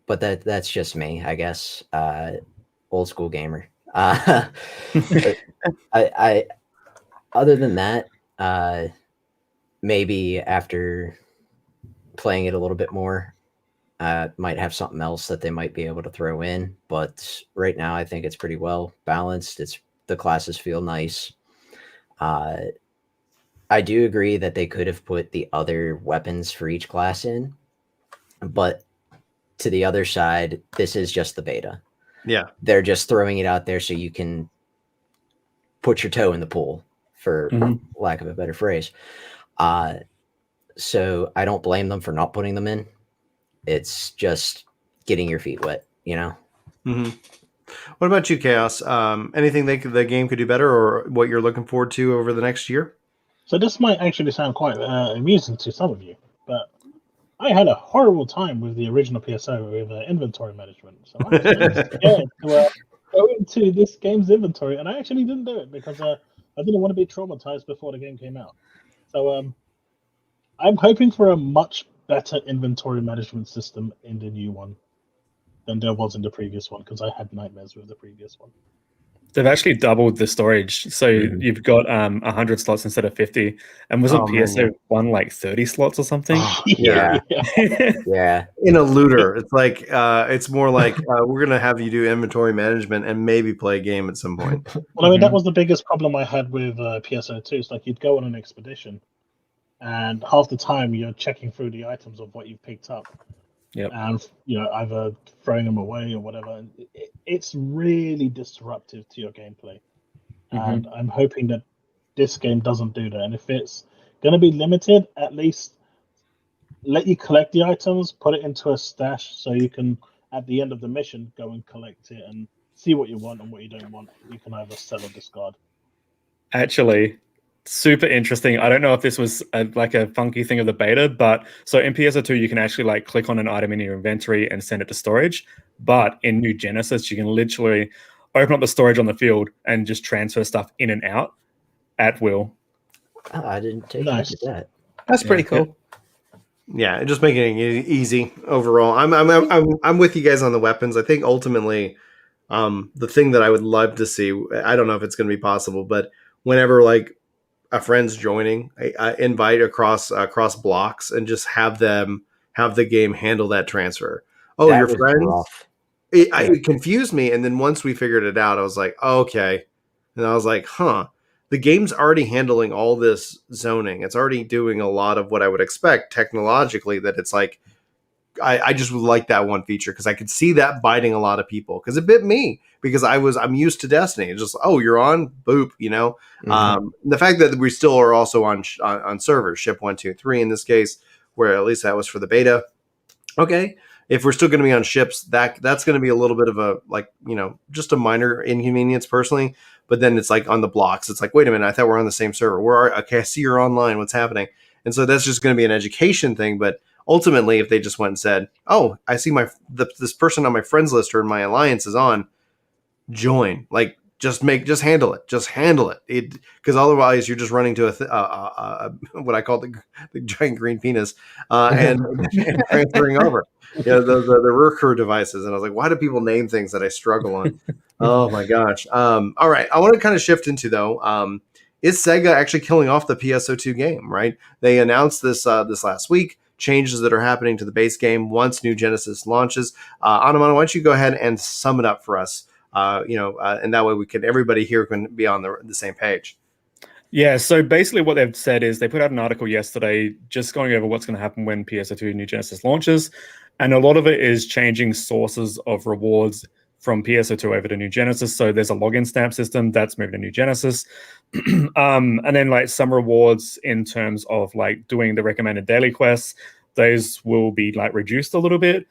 But that's just me, I guess. Old school gamer. I other than that, maybe after playing it a little bit more, might have something else that they might be able to throw in. But right now, I think it's pretty well balanced. The classes feel nice. I do agree that they could have put the other weapons for each class in, but to the other side, this is just the beta. Yeah. They're just throwing it out there so you can put your toe in the pool, for lack of a better phrase. So I don't blame them for not putting them in. It's just getting your feet wet, Mm-hmm. What about you, Chaos? Anything the game could do better, or what you're looking forward to over the next year? So this might actually sound quite amusing to some of you, but I had a horrible time with the original PSO with inventory management. So I was really scared to go into this game's inventory, and I actually didn't do it because I didn't want to be traumatized before the game came out. So I'm hoping for a much better inventory management system in the new one than there was in the previous one, because I had nightmares with the previous one. They've actually doubled the storage, so you've got 100 slots instead of 50. And wasn't PSO1 like 30 slots or something? Yeah. Yeah. In a looter, it's like it's more like we're gonna have you do inventory management and maybe play a game at some point. Well, I mean, that was the biggest problem I had with PSO2. It's like you'd go on an expedition, and half the time you're checking through the items of what you've picked up. Yep. And either throwing them away or whatever. And it's really disruptive to your gameplay. And I'm hoping that this game doesn't do that. And if it's going to be limited, at least let you collect the items, put it into a stash, so you can, at the end of the mission, go and collect it and see what you want and what you don't want. You can either sell or discard. Actually, super interesting. I don't know if this was a funky thing of the beta, but so in PSO2 you can actually click on an item in your inventory and send it to storage. But in New Genesis, you can literally open up the storage on the field and just transfer stuff in and out at will. Oh, I didn't take a look at that. That's pretty cool. Yeah, just making it easy overall. I'm with you guys on the weapons. I think ultimately, the thing that I would love to see, I don't know if it's going to be possible, but whenever a friend's joining, I invite across blocks and just have the game handle that transfer. Oh, your friends? It confused me, and then once we figured it out, I was like, oh, okay. And I was like, huh. The game's already handling all this zoning. It's already doing a lot of what I would expect technologically, that it's like I just would like that one feature because I could see that biting a lot of people because it bit me because I'm used to Destiny. It's just, oh, you're on, boop, you know. The fact that we still are also on servers, ship 1, 2, 3 in this case, where at least that was for the beta. Okay, if we're still going to be on ships, that's going to be a little bit of a, like, you know, just a minor inconvenience personally. But then it's like on the blocks, it's like, wait a minute, I thought we're on the same server. Okay, I see you're online. What's happening? And so that's just going to be an education thing. But ultimately, if they just went and said, oh, I see this person on my friends list or in my alliance is on, join, like, just handle it. Because otherwise you're just running to what I call the giant green penis and transferring over. Yeah, the recur devices. And I was like, why do people name things that I struggle on? Oh my gosh. All right, I want to kind of shift into, though, is Sega actually killing off the PSO2 game? Right, they announced this last week, changes that are happening to the base game once New Genesis launches. Anamana, why don't you go ahead and sum it up for us? And that way everybody here can be on the same page. Yeah, so basically what they've said is they put out an article yesterday just going over what's going to happen when PSO2 New Genesis launches. And a lot of it is changing sources of rewards from PSO2 over to New Genesis. So there's a login stamp system that's moving to New Genesis. And then like some rewards in terms of like doing the recommended daily quests, those will be like reduced a little bit.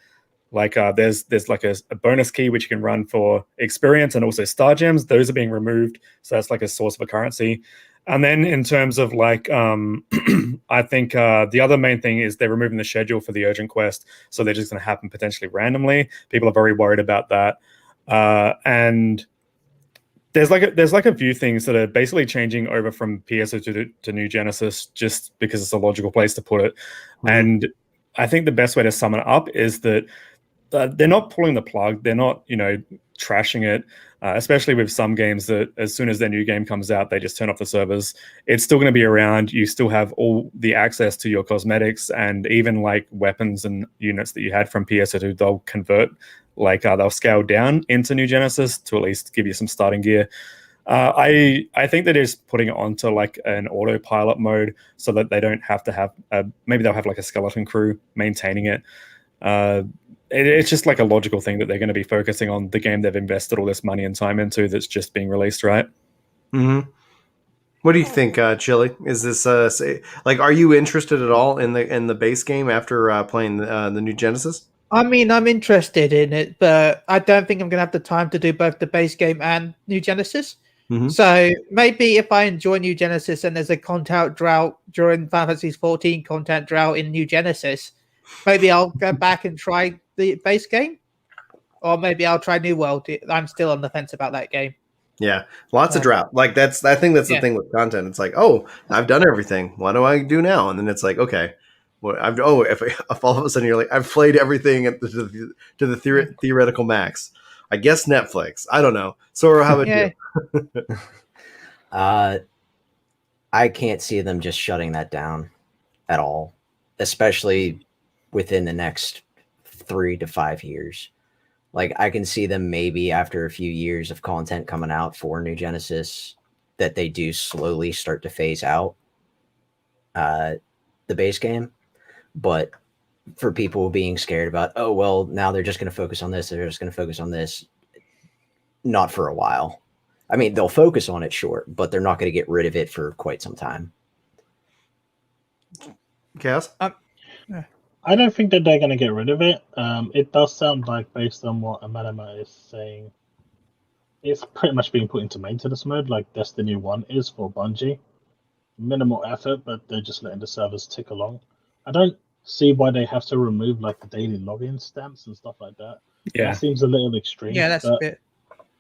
Like there's like a bonus key which you can run for experience and also star gems. Those are being removed. So that's like a source of a currency. And then in terms of like, I think the other main thing is they're removing the schedule for the urgent quest. So they're just going to happen potentially randomly. People are very worried about that. And there's like a few things that are basically changing over from PSO2 to New Genesis just because it's a logical place to put it. Mm-hmm. And I think the best way to sum it up is that they're not pulling the plug. They're not, trashing it, especially with some games that as soon as their new game comes out, they just turn off the servers. It's still going to be around. You still have all the access to your cosmetics and even like weapons and units that you had from PSO2, they'll convert, like they'll scale down into New Genesis to at least give you some starting gear. I think they're just putting it onto like an autopilot mode so that they don't have to have, maybe they'll have like a skeleton crew maintaining it. It's just like a logical thing that they're going to be focusing on the game they've invested all this money and time into that's just being released, right? Mm-hmm. What do you think, Chille? Is this are you interested at all in the base game after playing the New Genesis? I mean, I'm interested in it, but I don't think I'm going to have the time to do both the base game and New Genesis. Mm-hmm. So maybe if I enjoy New Genesis and there's a content drought during Final Fantasy XIV content drought in New Genesis, maybe I'll go back and try the base game, or maybe I'll try New World. I'm still on the fence about that game. Yeah, lots of drought. Like I think that's the thing with content. It's like, oh, I've done everything. What do I do now? And then it's like, okay, if all of a sudden you're like, I've played everything to the theoretical max. I guess Netflix. I don't know. Soro, how about you? I can't see them just shutting that down at all, especially within the next 3 to 5 years. Like I can see them maybe after a few years of content coming out for New Genesis that they do slowly start to phase out the base game. But for people being scared about, oh, well, now they're just going to focus on this, they're just going to focus on this, not for a while. I mean, they'll focus on it, sure, but they're not going to get rid of it for quite some time. Chaos? I don't think that they're going to get rid of it. It does sound like, based on what Amanama is saying, it's pretty much being put into maintenance mode, like Destiny 1 is for Bungie. Minimal effort, but they're just letting the servers tick along. I don't see why they have to remove like the daily login stamps and stuff like that. Yeah, that seems a little extreme. Yeah, that's a bit.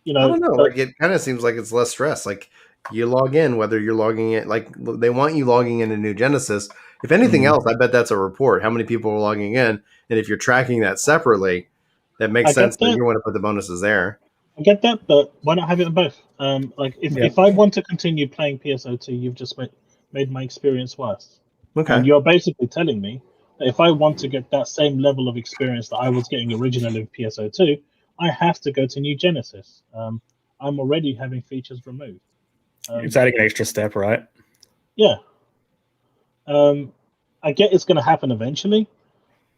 I don't know. Like it kind of seems like it's less stress. Like you log in, whether you're logging in, like they want you logging into New Genesis. If anything else, I bet that's a report. How many people are logging in? And if you're tracking that separately, that makes sense that you want to put the bonuses there. I get that, but why not have it in both? If I want to continue playing PSO2, you've just made my experience worse. Okay. And you're basically telling me that if I want to get that same level of experience that I was getting originally with PSO2, I have to go to New Genesis. I'm already having features removed. It's adding an extra step, right? Yeah. I get it's going to happen eventually,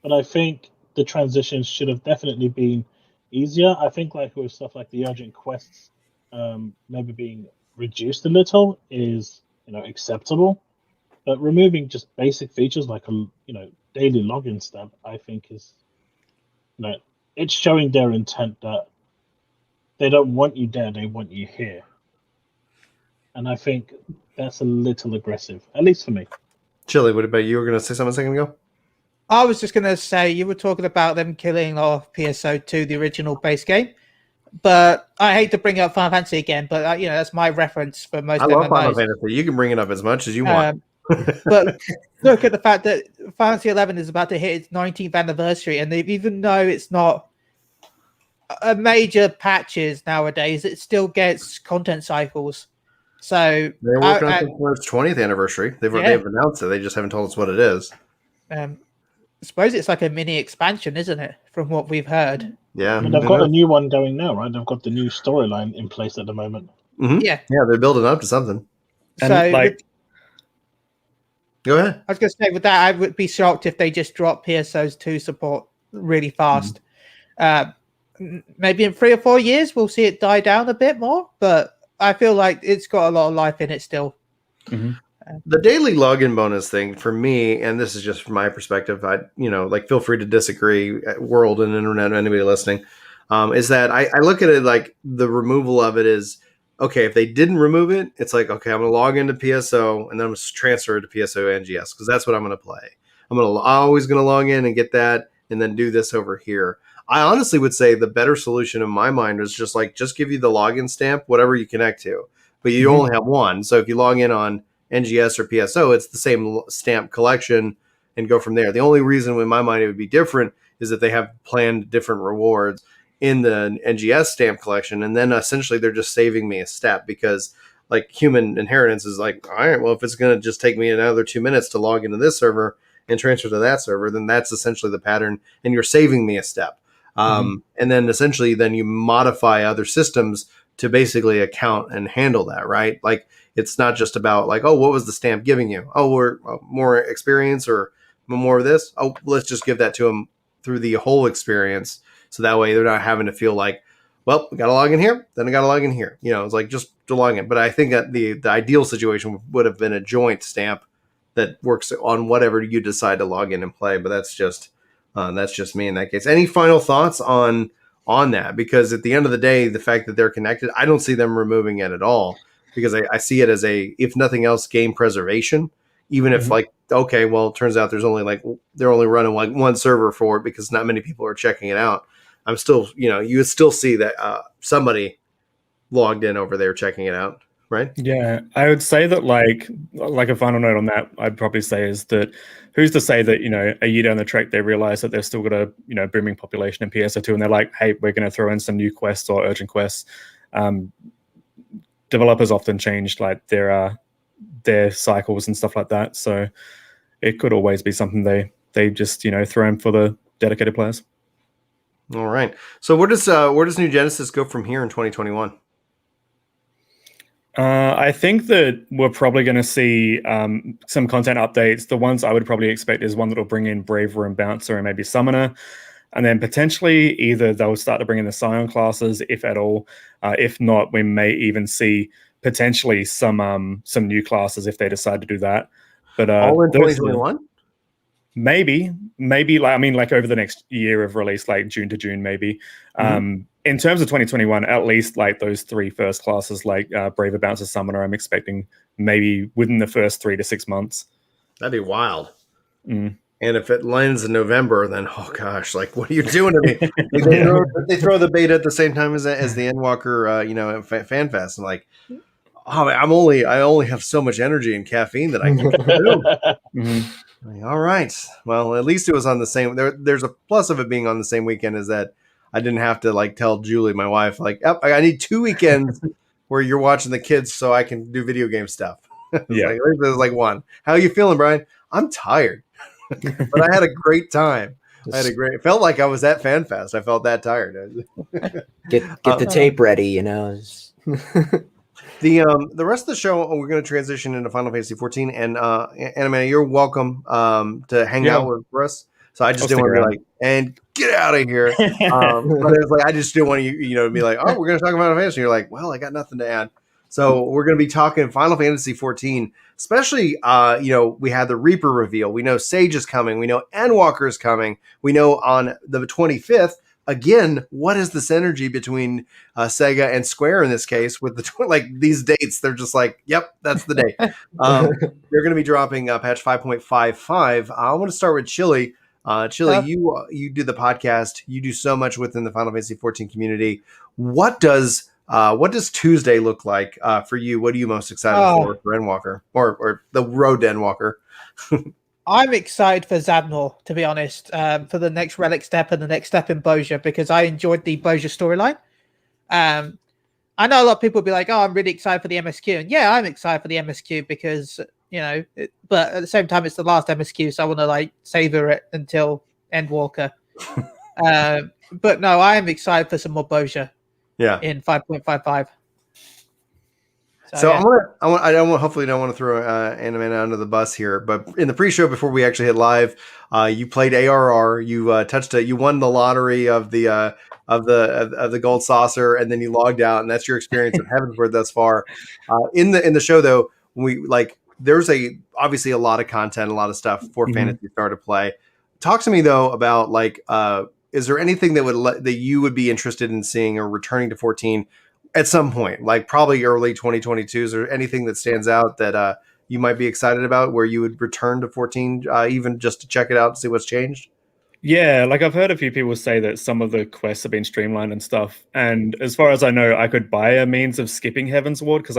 but I think the transitions should have definitely been easier. I think like with stuff like the urgent quests, maybe being reduced a little is acceptable, but removing just basic features like a daily login stamp, I think is it's showing their intent that they don't want you there, they want you here, and I think that's a little aggressive, at least for me. Chille, what about you? Were going to say something a second ago? I was just going to say, you were talking about them killing off PSO2, the original base game. But I hate to bring up Final Fantasy again, but that's my reference for most I MMOs. love Final Fantasy. You can bring it up as much as you want. But look at the fact that Final Fantasy 11 is about to hit its 19th anniversary, and even though it's not a major patches nowadays, it still gets content cycles. So they're working on for its 20th anniversary. They've announced it. They just haven't told us what it is. I suppose it's like a mini expansion, isn't it? From what we've heard. Yeah, but they've got a new one going now, right? They've got the new storyline in place at the moment. Mm-hmm. Yeah, they're building up to something. And go ahead. I was going to say with that, I would be shocked if they just drop PSO2 support really fast. Maybe in 3 or 4 years we'll see it die down a bit more, but I feel like it's got a lot of life in it still. Mm-hmm. The daily login bonus thing for me, and this is just from my perspective, feel free to disagree, world and internet, anybody listening, is that I look at it like the removal of it is, okay, if they didn't remove it, it's like, okay, I'm going to log into PSO and then I'm going to transfer it to PSO NGS because that's what I'm going to play. I'm always going to log in and get that and then do this over here. I honestly would say the better solution in my mind is just give you the login stamp, whatever you connect to, but you only have one. So if you log in on NGS or PSO, it's the same stamp collection and go from there. The only reason in my mind it would be different is that they have planned different rewards in the NGS stamp collection, and then essentially they're just saving me a step because like human inheritance is like, all right, well, if it's going to just take me another 2 minutes to log into this server and transfer to that server, then that's essentially the pattern, and you're saving me a step. And then essentially then you modify other systems to basically account and handle that, right? Like it's not just about like, oh, what was the stamp giving you? Oh, we're more experience or more of this. Oh, let's just give that to them through the whole experience. So that way they're not having to feel like, well, we got to log in here, then I got to log in here. It's like just to log in. But I think that the ideal situation would have been a joint stamp that works on whatever you decide to log in and play. But that's just me in that case. Any final thoughts on that? Because at the end of the day, the fact that they're connected, I don't see them removing it at all because I see it as a, if nothing else, game preservation. Even if okay, well, it turns out they're only running like one server for it because not many people are checking it out. I'm still, you would still see that somebody logged in over there checking it out, right? Yeah, I would say that like a final note on that, I'd probably say is that who's to say that, a year down the track, they realize that they've still got a, booming population in PSO2 and they're like, hey, we're going to throw in some new quests or urgent quests. Developers often change like their cycles and stuff like that. So it could always be something they just, throw in for the dedicated players. All right. So where does New Genesis go from here in 2021? I think that we're probably going to see some content updates. The ones I would probably expect is one that will bring in Braver and Bouncer and maybe Summoner. And then potentially either they'll start to bring in the Scion classes, if at all. If not, we may even see potentially some new classes if they decide to do that. But all in 2021? Maybe like over the next year of release, like June to June, maybe. In terms of 2021, at least like those 3 first classes, like Braver, Bouncer, Summoner, I'm expecting maybe within the first 3 to 6 months. That'd be wild. And if it lands in November, then oh gosh, like what are you doing to me? They throw the beta at the same time as the Endwalker, Fan Fest, and like, oh, I only have so much energy and caffeine that I can do. Like, all right, well, at least it was on the same. There's a plus of it being on the same weekend is that I didn't have to like tell Julie, my wife, like, oh, I need 2 weekends where you're watching the kids so I can do video game stuff. There's like one. How are you feeling, Brian? I'm tired. But I had a great time. It felt like I was at FanFest. I felt that tired. Get the tape ready, The rest of the show, we're going to transition into Final Fantasy 14, and Anna, you're welcome to hang out with us. So I just I'll didn't want to stick be like, and get out of here. But it was like I just didn't want you to be like, oh, we're going to talk about Final Fantasy. And you're like, well, I got nothing to add. So we're going to be talking Final Fantasy 14, especially, we had the Reaper reveal. We know Sage is coming. We know Endwalker is coming. We know on the 25th, again, what is the synergy between Sega and Square in this case with these dates? They're just like, yep, that's the day. They're going to be dropping patch 5.55. I want to start with Chille. Chille, you do the podcast. You do so much within the Final Fantasy 14 community. What does Tuesday look like for you? What are you most excited for Endwalker or the road to Endwalker? I'm excited for Zadnor, to be honest, for the next Relic step and the next step in Boja, because I enjoyed the Boja storyline. I know a lot of people will be like, oh, I'm really excited for the MSQ. And yeah, I'm excited for the MSQ because, but at the same time, it's the last MSQ, so I want to savor it until Endwalker. But no, I am excited for some more Boja in 5.55. So hopefully don't want to throw Animana under the bus here, but in the pre-show before we actually hit live, you played ARR, you you won the lottery of the gold saucer, and then you logged out, and that's your experience of Heavensward thus far. In the show though, there's obviously a lot of content, a lot of stuff for Phantasy Star to play. Talk to me though about is there anything that you would be interested in seeing or returning to 14? At some point, probably early 2022, is there anything that stands out that you might be excited about where you would return to 14, even just to check it out and see what's changed? Yeah, I've heard a few people say that some of the quests have been streamlined and stuff. And as far as I know, I could buy a means of skipping Heavensward because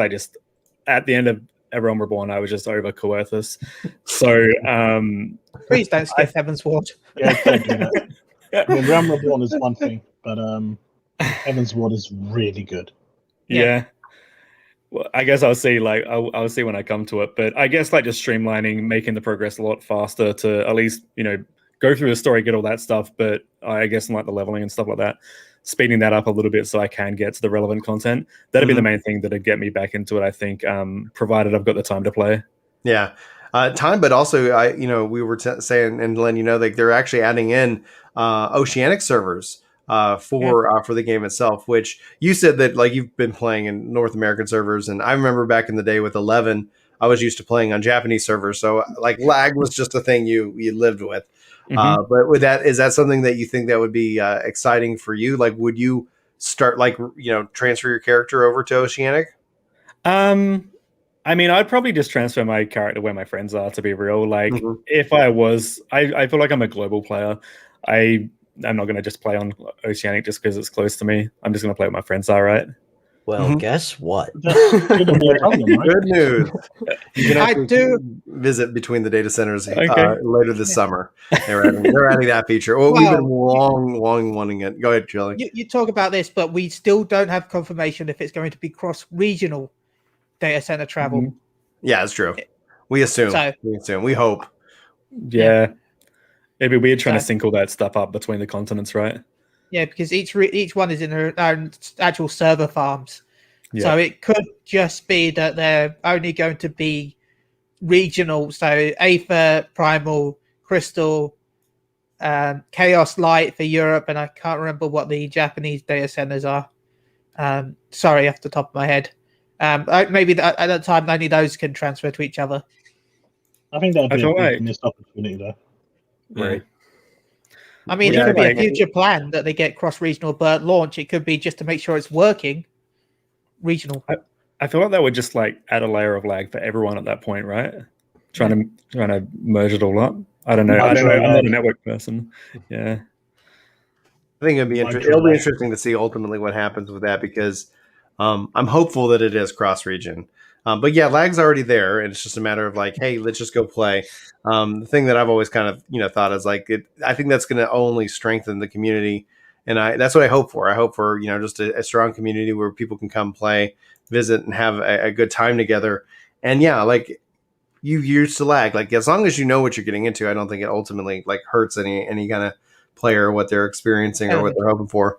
at the end of Realm Reborn, I was just over Coerthus. So, please don't skip Heavensward. Yeah, don't do that. I mean, Realm Reborn is one thing, but Heavensward is really good. Yeah. Well, I guess I'll see. I'll see when I come to it. But I guess just streamlining, making the progress a lot faster to at least go through the story, get all that stuff. But I guess the leveling and stuff like that, speeding that up a little bit so I can get to the relevant content. That'd be the main thing that'd get me back into it. I think, provided I've got the time to play. Yeah, time, but also we were saying and letting they're actually adding in Oceanic servers. For the game itself, which you said that you've been playing in North American servers, and I remember back in the day with 11, I was used to playing on Japanese servers, so lag was just a thing you lived with. But with that, is that something that you think that would be exciting for you? Would you start transfer your character over to Oceanic? I mean, I'd probably just transfer my character where my friends are, to be real. If I was, I feel like I'm a global player. I'm not going to just play on Oceanic just because it's close to me. I'm just going to play with my friends, all right? Well, guess what? Good news. You can visit between the data centers later this summer. They're adding that feature. Well, we've been long wanting it. Go ahead, Chille. You talk about this, but we still don't have confirmation if it's going to be cross-regional data center travel. Yeah, it's true. We assume. We hope. Yeah. It'd be weird trying to sync all that stuff up between the continents, right? Yeah, because each one is in their own actual server farms. Yeah. So it could just be that they're only going to be regional. So Aether, Primal, Crystal, Chaos Light for Europe, and I can't remember what the Japanese data centers are. Sorry, off the top of my head. Maybe at that time only those can transfer to each other. I think that would be a good missed opportunity, though. Right. I mean, it could be a future plan that they get cross-regional, but launch it could be just to make sure it's working. Regional. I feel like that would just add a layer of lag for everyone at that point, right? Trying to merge it all up. I don't know. I'm not a network person. Yeah. I think it'll be interesting to see ultimately what happens with that because I'm hopeful that it is cross-region. But yeah, lag's already there, and it's just a matter of hey, let's just go play. The thing that I've always kind of thought is I think that's going to only strengthen the community, and that's what I hope for. I hope for just a strong community where people can come play, visit, and have a good time together. And yeah, you used to lag. As long as you know what you're getting into, I don't think it ultimately hurts any kind of player what they're experiencing or what they're hoping for.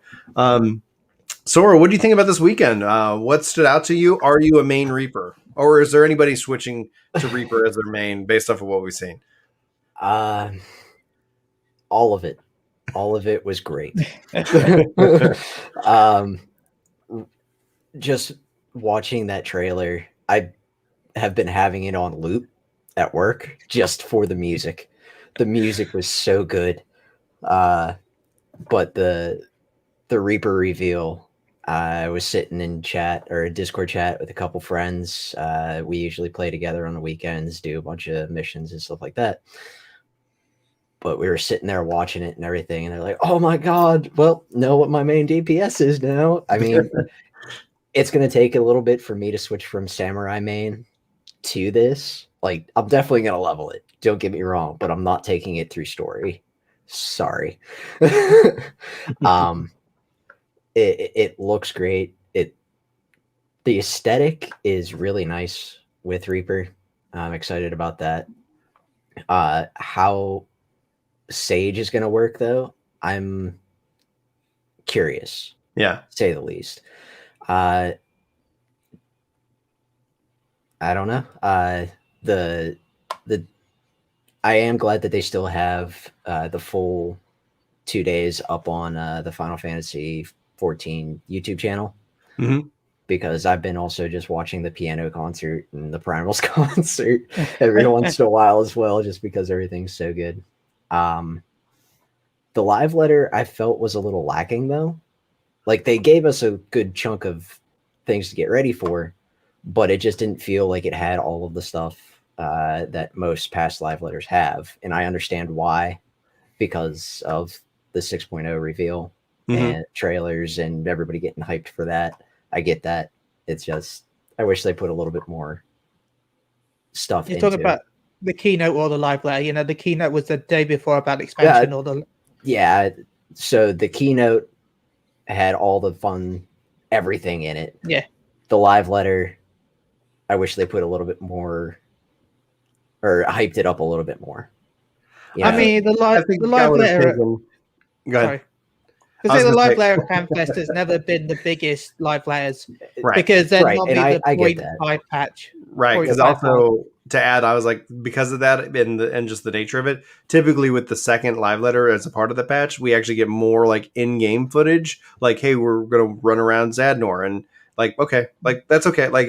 Soro, what do you think about this weekend? What stood out to you? Are you a main Reaper? Or is there anybody switching to Reaper as their main based off of what we've seen? All of it. All of it was great. Just watching that trailer, I have been having it on loop at work just for the music. The music was so good. But the Reaper reveal, I was sitting in chat or a Discord chat with a couple friends. We usually play together on the weekends, do a bunch of missions and stuff like that. But we were sitting there watching it and everything, and they're like, "Oh my god! Well, know what my main DPS is now." I mean, it's going to take a little bit for me to switch from Samurai main to this. Like, I'm definitely going to level it. Don't get me wrong, but I'm not taking it through story. Sorry. It looks great. The aesthetic is really nice with Reaper. I'm excited about that. How Sage is going to work, though, I'm curious. Yeah, to say the least. I don't know. The I am glad that they still have the full 2 days up on the Final Fantasy 14 YouTube channel. Mhm. Because I've been also just watching the piano concert and the Primals concert every once in a while as well, just because everything's so good. The live letter I felt was a little lacking, though. Like, they gave us a good chunk of things to get ready for, but it just didn't feel like it had all of the stuff that most past live letters have. And I understand why, because of the 6.0 reveal and trailers and everybody getting hyped for that. I get that. It's just, I wish they put a little bit more stuff You're into talking about the keynote or the live letter. You know, the keynote was the day before about expansion or the... Yeah, so the keynote had all the fun, everything in it. Yeah. The live letter, I wish they put a little bit more, or hyped it up a little bit more. You I know? mean, the live letter... Go ahead. Sorry. Because the live layer of FanFest has never been the biggest live layers, Right? Because they're Right, normally and the I get that. 0.5 patch. Right, because 0.5 also to add, I was like, because of that and just the nature of it, typically with the second live letter as a part of the patch, we actually get more like in-game footage. Like, hey, we're gonna run around Zadnor, and like, okay, like that's okay. Like,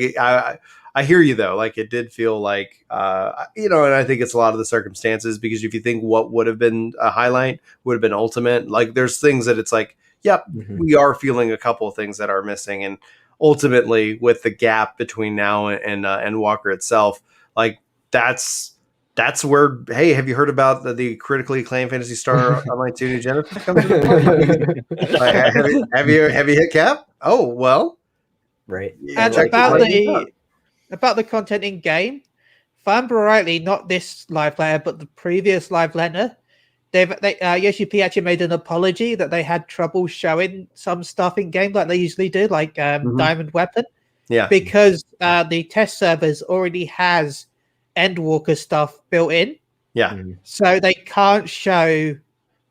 I hear you though. Like, it did feel like, and I think it's a lot of the circumstances, because if you think what would have been a highlight would have been Ultimate, like there's things that it's like, yep, we are feeling a couple of things that are missing, and ultimately with the gap between now and Walker itself, like that's where, hey, have you heard about the critically acclaimed Phantasy Star Online 2 New Genesis comes to the party? Like, have you hit cap? Oh well, right. Yeah, And check about the content in game, if I remember rightly, not this live letter, but the previous live letter, Yoshi P actually made an apology that they had trouble showing some stuff in game like they usually do, like Diamond Weapon. Yeah, because the test servers already has Endwalker stuff built in. Yeah, so they couldn't show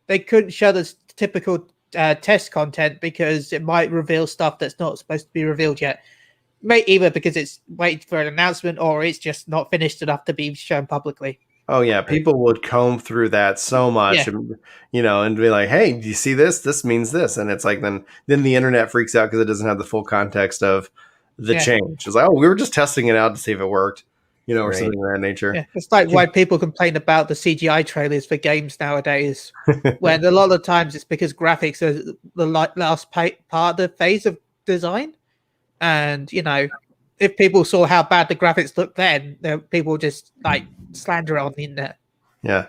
the typical test content because it might reveal stuff that's not supposed to be revealed yet. Either because it's waiting for an announcement or it's just not finished enough to be shown publicly. Oh yeah, people would comb through that so much, and be like, "Hey, do you see this? This means this," and it's like then the internet freaks out because it doesn't have the full context of the change. It's like, "Oh, we were just testing it out to see if it worked," or something of that nature. Yeah, it's like why people complain about the CGI trailers for games nowadays, when a lot of the times it's because graphics are the last part of the phase of design, and if people saw how bad the graphics looked then, people just like slander it on the internet. Yeah.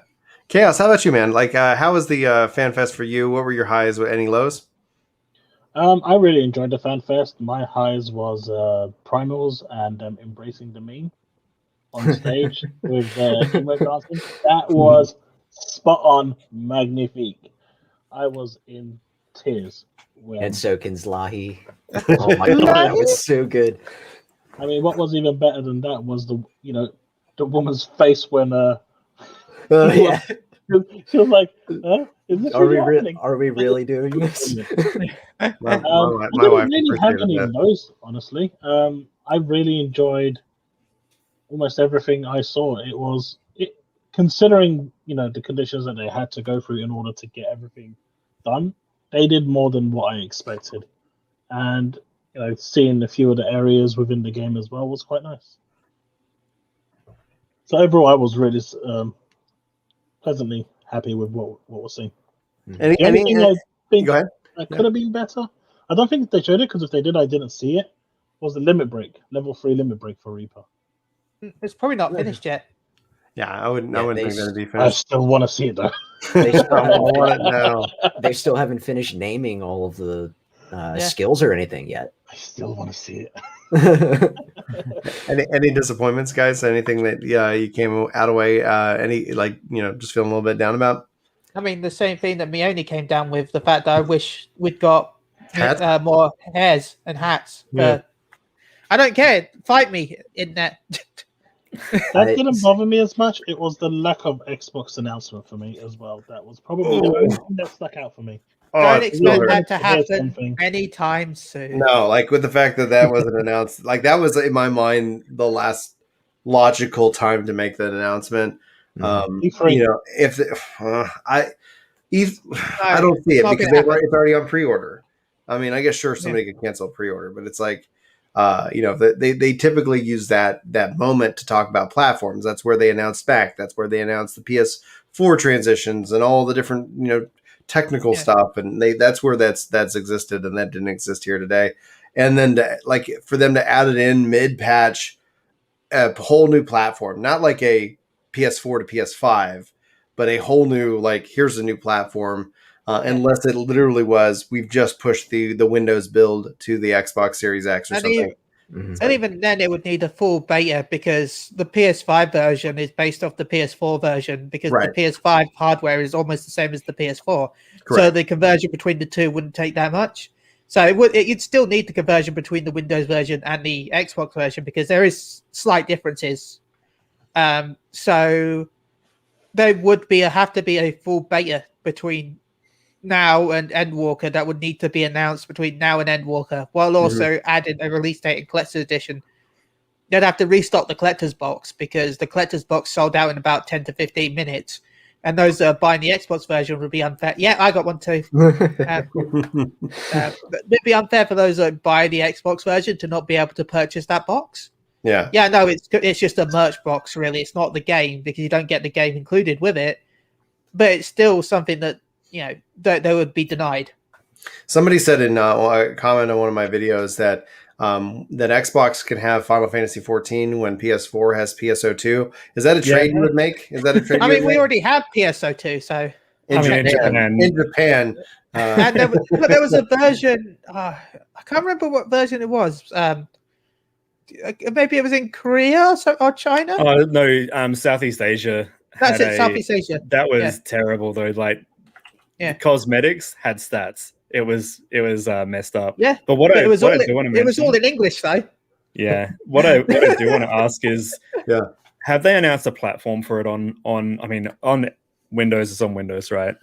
Chaos, how about you, man? Like, how was the FanFest for you? What were your highs? Any lows? I really enjoyed the FanFest. My highs was Primals and embracing the meme on stage with emo dancing. That was spot on, magnifique. I was in tears. And Soken's Lahi. Oh my god, that was so good. I mean, what was even better than that was the woman's face when yeah. She was like, is this are we really doing this? I didn't really have any no's, honestly. I really enjoyed almost everything I saw. considering the conditions that they had to go through in order to get everything done, they did more than what I expected. And seeing a few of the areas within the game as well was quite nice. So overall, I was really pleasantly happy with what we're seeing. The only thing I think go ahead. that could have been better, I don't think they showed it, because if they did, I didn't see it, was the limit break, level 3 limit break for Reaper. It's probably not finished yet. Yeah, I wouldn't think that'd be I finished. still want to see it though. They still I want it now. They still haven't finished naming all of the skills or anything yet. I still want to see it. Any disappointments, guys? Anything that you came out of way just feeling a little bit down about? I mean, the same thing that Mione came down with, the fact that I wish we'd got more hairs and hats. Yeah. I don't care. Fight me in that. That didn't bother me as much. It was the lack of Xbox announcement for me as well. That was probably the only thing that stuck out for me. Don't expect that to happen anytime soon. No, like with the fact that wasn't announced, like that was in my mind the last logical time to make that announcement. I don't see it because it's already on pre-order. I mean, I guess sure somebody could cancel pre-order, but it's like they typically use that moment to talk about platforms. That's where they announce spec. That's where they announce the PS4 transitions and all the different technical stuff, and that's where that's existed, and that didn't exist here today. And then for them to add it in mid-patch, a whole new platform, not like a PS4 to PS5, but a whole new here's a new platform. Unless it literally was, we've just pushed the Windows build to the Xbox Series X or something. And even then, it would need a full beta, because the PS5 version is based off the PS4 version, because the PS5 hardware is almost the same as the PS4. Correct. So the conversion between the two wouldn't take that much. So you'd still need the conversion between the Windows version and the Xbox version, because there is slight differences. So there would have to be a full beta between now and Endwalker that would need to be announced between now and Endwalker, while also adding a release date and collector's edition. They'd have to restock the collector's box, because the collector's box sold out in about 10 to 15 minutes, and those that are buying the Xbox version would be unfair. Yeah, I got one too. It'd be unfair for those that buy the Xbox version to not be able to purchase that box. Yeah, no, it's just a merch box, really. It's not the game, because you don't get the game included with it, but it's still something that that they would be denied. Somebody said in a comment on one of my videos that that Xbox can have Final Fantasy 14 when PS4 has PSO2. Is that a trade you would make? Is that a trade? I mean, we already have PSO2 , so in Japan. And there was a version. I can't remember what version it was. Maybe it was in Korea or China. Oh no, Southeast Asia. That's it, Southeast Asia. That was terrible though. Cosmetics had stats. It was messed up. Yeah, but it was all in English though. Yeah, what I do want to ask is, have they announced a platform for it on Windows? It's on Windows, right?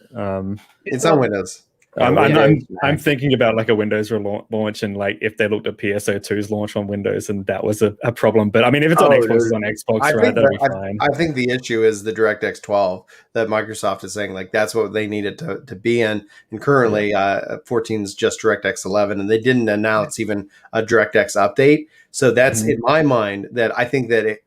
It's on Windows. I'm thinking about a Windows launch, and if they looked at PSO2's launch on Windows and that was a problem. But I mean, if it's on Xbox, it's on Xbox, right? That'll be fine. I think the issue is the DirectX 12 that Microsoft is saying that's what they needed to be in. And currently, 14 is just DirectX 11, and they didn't announce even a DirectX update. So that's in my mind that I think that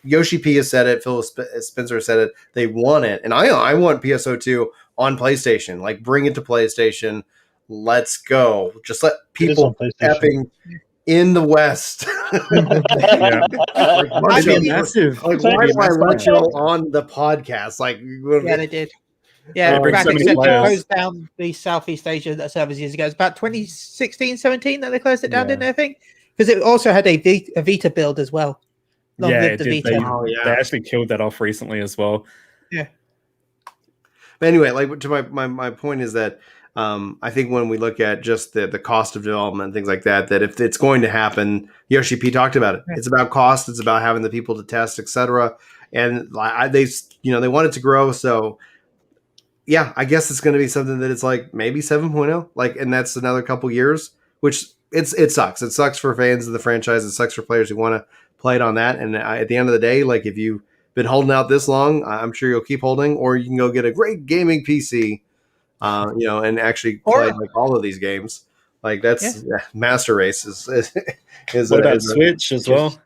Yoshi P has said it, Phil Spencer said it. They want it, and I want PSO2 on PlayStation. Bring it to PlayStation. Let's go. Just let people effing in the West. Massive. Why do I let you on the podcast? They did. Yeah, Graphics closed down the Southeast Asia service years ago. It's about 2016, 17 that they closed it down, didn't they? I think, because it also had a Vita build as well. They actually killed that off recently as well. Yeah. But anyway, to my point is that I think when we look at just the cost of development and things like that if it's going to happen, Yoshi P talked about it. Yeah. It's about cost. It's about having the people to test, etc. And they want it to grow. So yeah, I guess it's going to be something that it's maybe 7.0, and that's another couple years, which it sucks. It sucks for fans of the franchise. It sucks for players who want to play it on that. And at the end of the day, if you been holding out this long, I'm sure you'll keep holding, or you can go get a great gaming PC, and actually play Or- like all of these games. Like that's Master Race is What about Switch as well?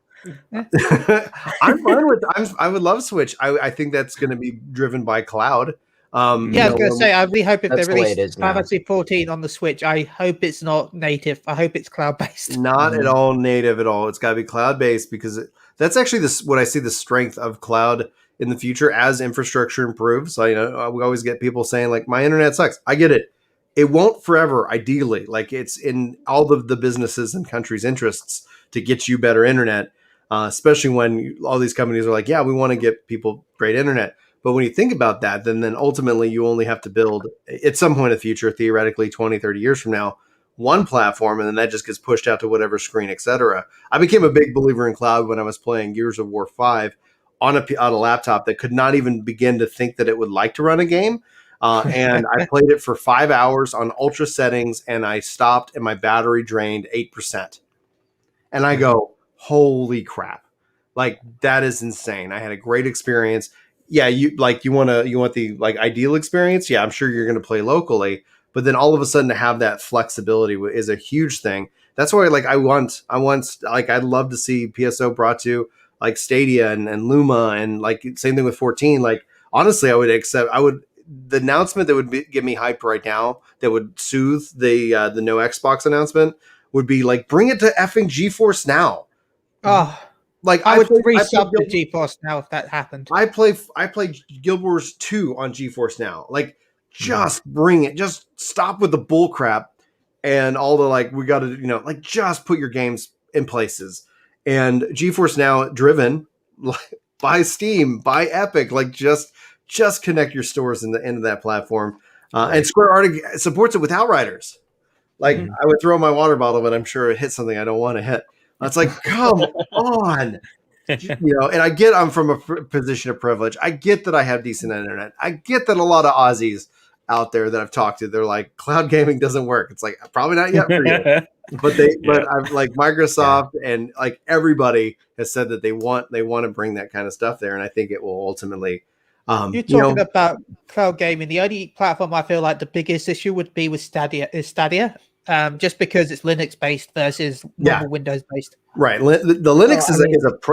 I'm fine with. I would love Switch. I think that's going to be driven by cloud. Yeah, I was going to say, I really hope if they That's the way release it is Final now. Fantasy 14 on the Switch, I hope it's not native. I hope it's cloud based. Not at all native at all. It's got to be cloud based because that's actually what I see the strength of cloud in the future as infrastructure improves. So, we always get people saying like, my internet sucks. I get it. It won't forever, ideally. Like it's in all of the businesses and countries' interests to get you better internet, especially when all these companies are like, yeah, we want to get people great internet. But when you think about that, then ultimately you only have to build at some point in the future, theoretically 20, 30 years from now, one platform, and then that just gets pushed out to whatever screen, etc. I became a big believer in cloud when I was playing Gears of War 5 on a laptop that could not even begin to think that it would like to run a game. And I played it for 5 hours on ultra settings, and I stopped, and my battery drained 8%. And I go, holy crap! Like that is insane. I had a great experience. Yeah, you want the like ideal experience. Yeah, I'm sure you're going to play locally, but then all of a sudden to have that flexibility is a huge thing. That's why like I'd love to see PSO brought to like Stadia and Luma, and like same thing with 14. Like honestly, the announcement that would get me hyped right now, that would soothe the no Xbox announcement, would be like, bring it to effing GeForce Now. Oh, Like I would resub to GeForce Now if that happened. I play Guild Wars 2 on GeForce Now. Like, just bring it. Just stop with the bull crap and all the like. We got to like just put your games in places. And GeForce Now driven by Steam, by Epic. Like just connect your stores into that platform. And Square Arctic supports it with Outriders. Like I would throw my water bottle, but I'm sure it hit something I don't want to hit. It's like, come on. And I get I'm from a position of privilege. I get that I have decent internet. I get that a lot of Aussies out there that I've talked to, they're like, cloud gaming doesn't work. It's like, probably not yet for you. But I've like Microsoft and like everybody has said that they want to bring that kind of stuff there, and I think it will ultimately. You're talking about cloud gaming. The only platform I feel like the biggest issue would be with Stadia. Just because it's Linux based versus normal Windows based. Right. The Linux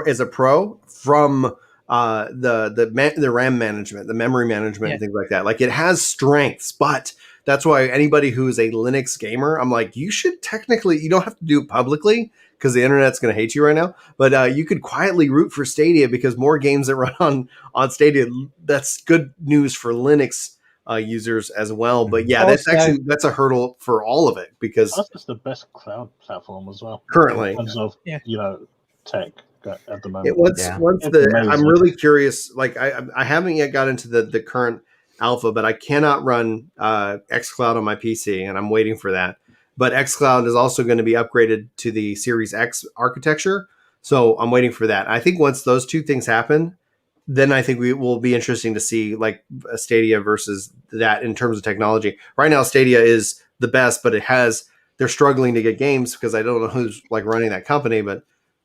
is a pro from the RAM management, the memory management, and things like that. Like it has strengths, but that's why anybody who is a Linux gamer, I'm like, you should technically, you don't have to do it publicly because the internet's going to hate you right now. But you could quietly root for Stadia because more games that run on Stadia, that's good news for Linux users as well. But yeah, that's a hurdle for all of it because that's the best cloud platform as well currently in terms of tech at the moment. I'm really curious. Like I haven't yet got into the current alpha, but I cannot run xCloud on my PC, and I'm waiting for that. But xCloud is also going to be upgraded to the Series X architecture, so I'm waiting for that. I think once those two things happen, then I think we will be interesting to see like a Stadia versus that in terms of technology. Right now, Stadia is the best, but they're struggling to get games because I don't know who's like running that company, but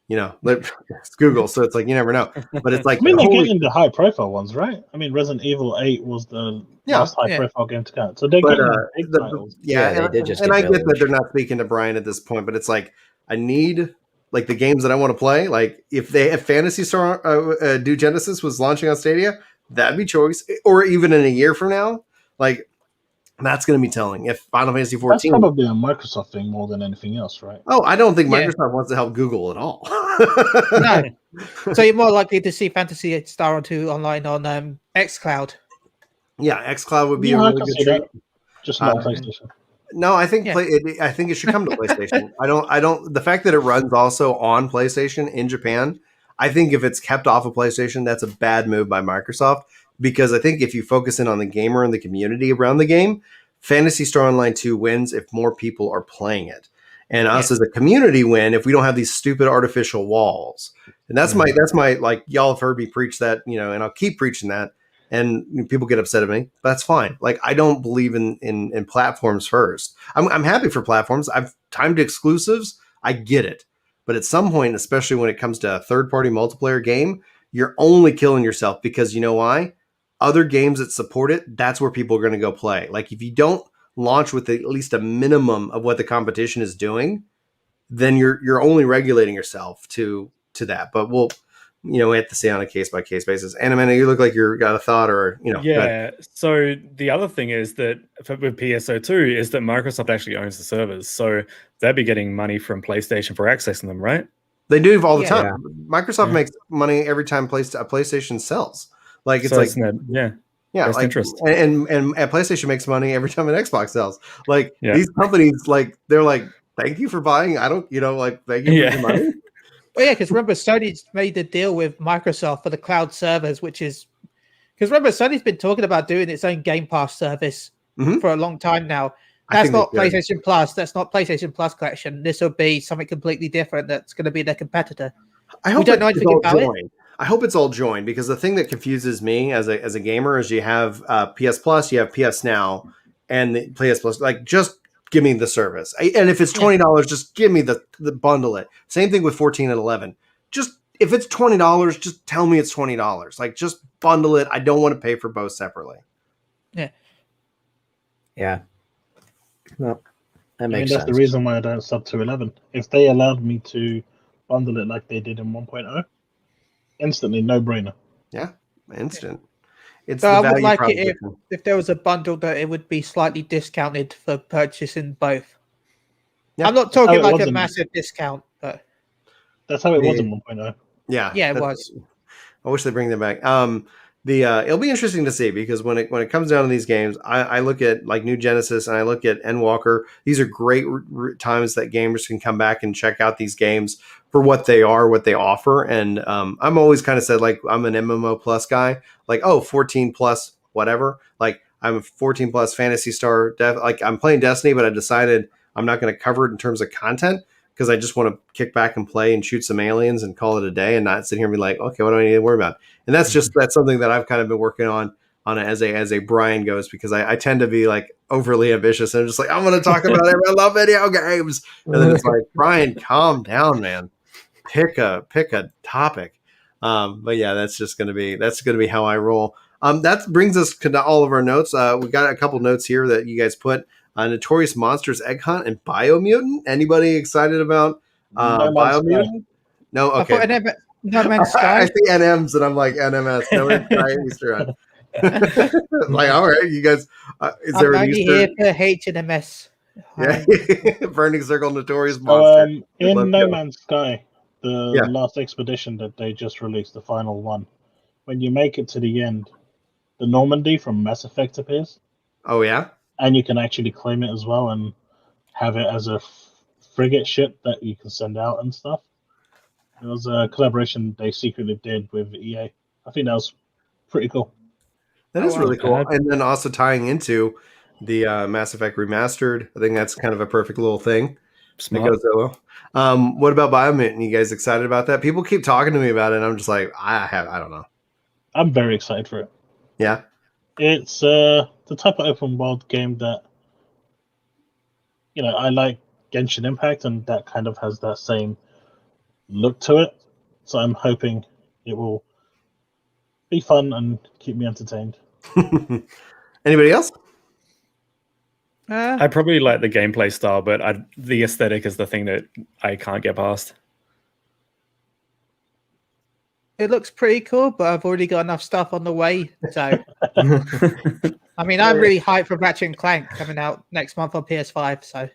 it's Google, so it's like you never know. But it's like they're getting the high profile ones, right? I mean, Resident Evil 8 was the last high profile game to come, so they're getting big titles. They did just and I get that they're not speaking to Brian at this point, but it's like I need like the games that I want to play. Like if Phantasy Star New Genesis was launching on Stadia, that'd be choice. Or even in a year from now, like that's going to be telling. If Final Fantasy 14, that's probably a Microsoft thing more than anything else, right? Oh, I don't think Microsoft wants to help Google at all. No. So you're more likely to see Phantasy Star 2 online on xCloud. Yeah, xCloud would be a really good treat. Just not PlayStation. No, I think I think it should come to PlayStation. I don't. The fact that it runs also on PlayStation in Japan, I think if it's kept off of PlayStation, that's a bad move by Microsoft. Because I think if you focus in on the gamer and the community around the game, Phantasy Star Online 2 wins if more people are playing it, and us as a community win if we don't have these stupid artificial walls. And that's my like y'all have heard me preach that, and I'll keep preaching that. And people get upset at me. But that's fine. Like I don't believe in platforms first. I'm happy for platforms. I've timed exclusives. I get it. But at some point, especially when it comes to a third-party multiplayer game, you're only killing yourself because you know why? Other games that support it, that's where people are going to go play. Like if you don't launch with at least a minimum of what the competition is doing, then you're only regulating yourself to that. But we'll, we have to see on a case by case basis. And Amanda, you look like you got a thought, or Yeah. So the other thing is that with PSO2 is that Microsoft actually owns the servers, so they'll be getting money from PlayStation for accessing them, right? They do all the Yeah. time. Microsoft makes money every time PlayStation sells. Like it's So like best like, interest. and PlayStation makes money every time an Xbox sells. Like these companies, like they're like, thank you for buying. I don't, like thank you for your money. Well, yeah, because remember Sony's made the deal with Microsoft for the cloud servers, which is because remember Sony's been talking about doing its own Game Pass service for a long time now. That's not PlayStation Plus. That's not PlayStation Plus collection. This will be something completely different. That's going to be their competitor. I hope we don't know anything about it. I hope it's all joined, because the thing that confuses me as a gamer is you have PS Plus, you have PS Now, and the PS Plus. Like, just give me the service. And if it's $20, just give me the bundle it. Same thing with 14 and 11. Just if it's $20, just tell me it's $20. Like, just bundle it. I don't want to pay for both separately. Yeah. Yeah. Well, that makes that's sense. the reason why I don't sub to 11. If they allowed me to bundle it like they did in 1.0, instantly, no brainer. Yeah, instant. It's So the I would value like proposition. it if there was a bundle that it would be slightly discounted for purchasing both. Yeah. I'm not talking like a massive discount, but that's how it was in 1.0. Yeah, it was. I wish they bring them back. It'll be interesting to see, because when it comes down to these games, I look at like New Genesis and I look at Endwalker. These are great times that gamers can come back and check out these games for what they are, what they offer. And I'm always kind of said, like, I'm an MMO plus guy, like, 14 plus whatever. Like, I'm a 14 plus Fantasy Star. Like, I'm playing Destiny, but I decided I'm not going to cover it in terms of content, because I just want to kick back and play and shoot some aliens and call it a day, and not sit here and be like, okay, what do I need to worry about? And that's something that I've kind of been working on as a Brian goes, because I tend to be like overly ambitious, and I'm just like, I'm going to talk about it. I love video games. And then it's like, Brian, calm down, man. Pick a topic. But yeah, that's going to be how I roll. That brings us to all of our notes. We got a couple notes here that you guys put. Notorious Monsters Egg Hunt and Biomutant. Anybody excited about Biomutant? No, okay. No Man's Sky. I see NMs and I'm like, NMS. No Man's Sky Easter egg. Like, all right, you guys. Is there an Easter? Here for HMS. Yeah, Burning Circle, Notorious Monster. In No Man's Sky, the last expedition that they just released, the final one, when you make it to the end, the Normandy from Mass Effect appears. Oh yeah. And you can actually claim it as well and have it as a frigate ship that you can send out and stuff. It was a collaboration they secretly did with EA. I think that was pretty cool. That is really cool. And then also tying into the Mass Effect Remastered, I think that's kind of a perfect little thing. Smart. That goes so well. What about Biomutant? You guys excited about that? People keep talking to me about it, and I'm just like, I don't know. I'm very excited for it. Yeah. It's the type of open world game that, I like Genshin Impact, and that kind of has that same look to it. So I'm hoping it will be fun and keep me entertained. Anybody else? I probably like the gameplay style, but the aesthetic is the thing that I can't get past. It looks pretty cool, but I've already got enough stuff on the way. So, I mean, I'm really hyped for Ratchet and Clank coming out next month on PS5. So,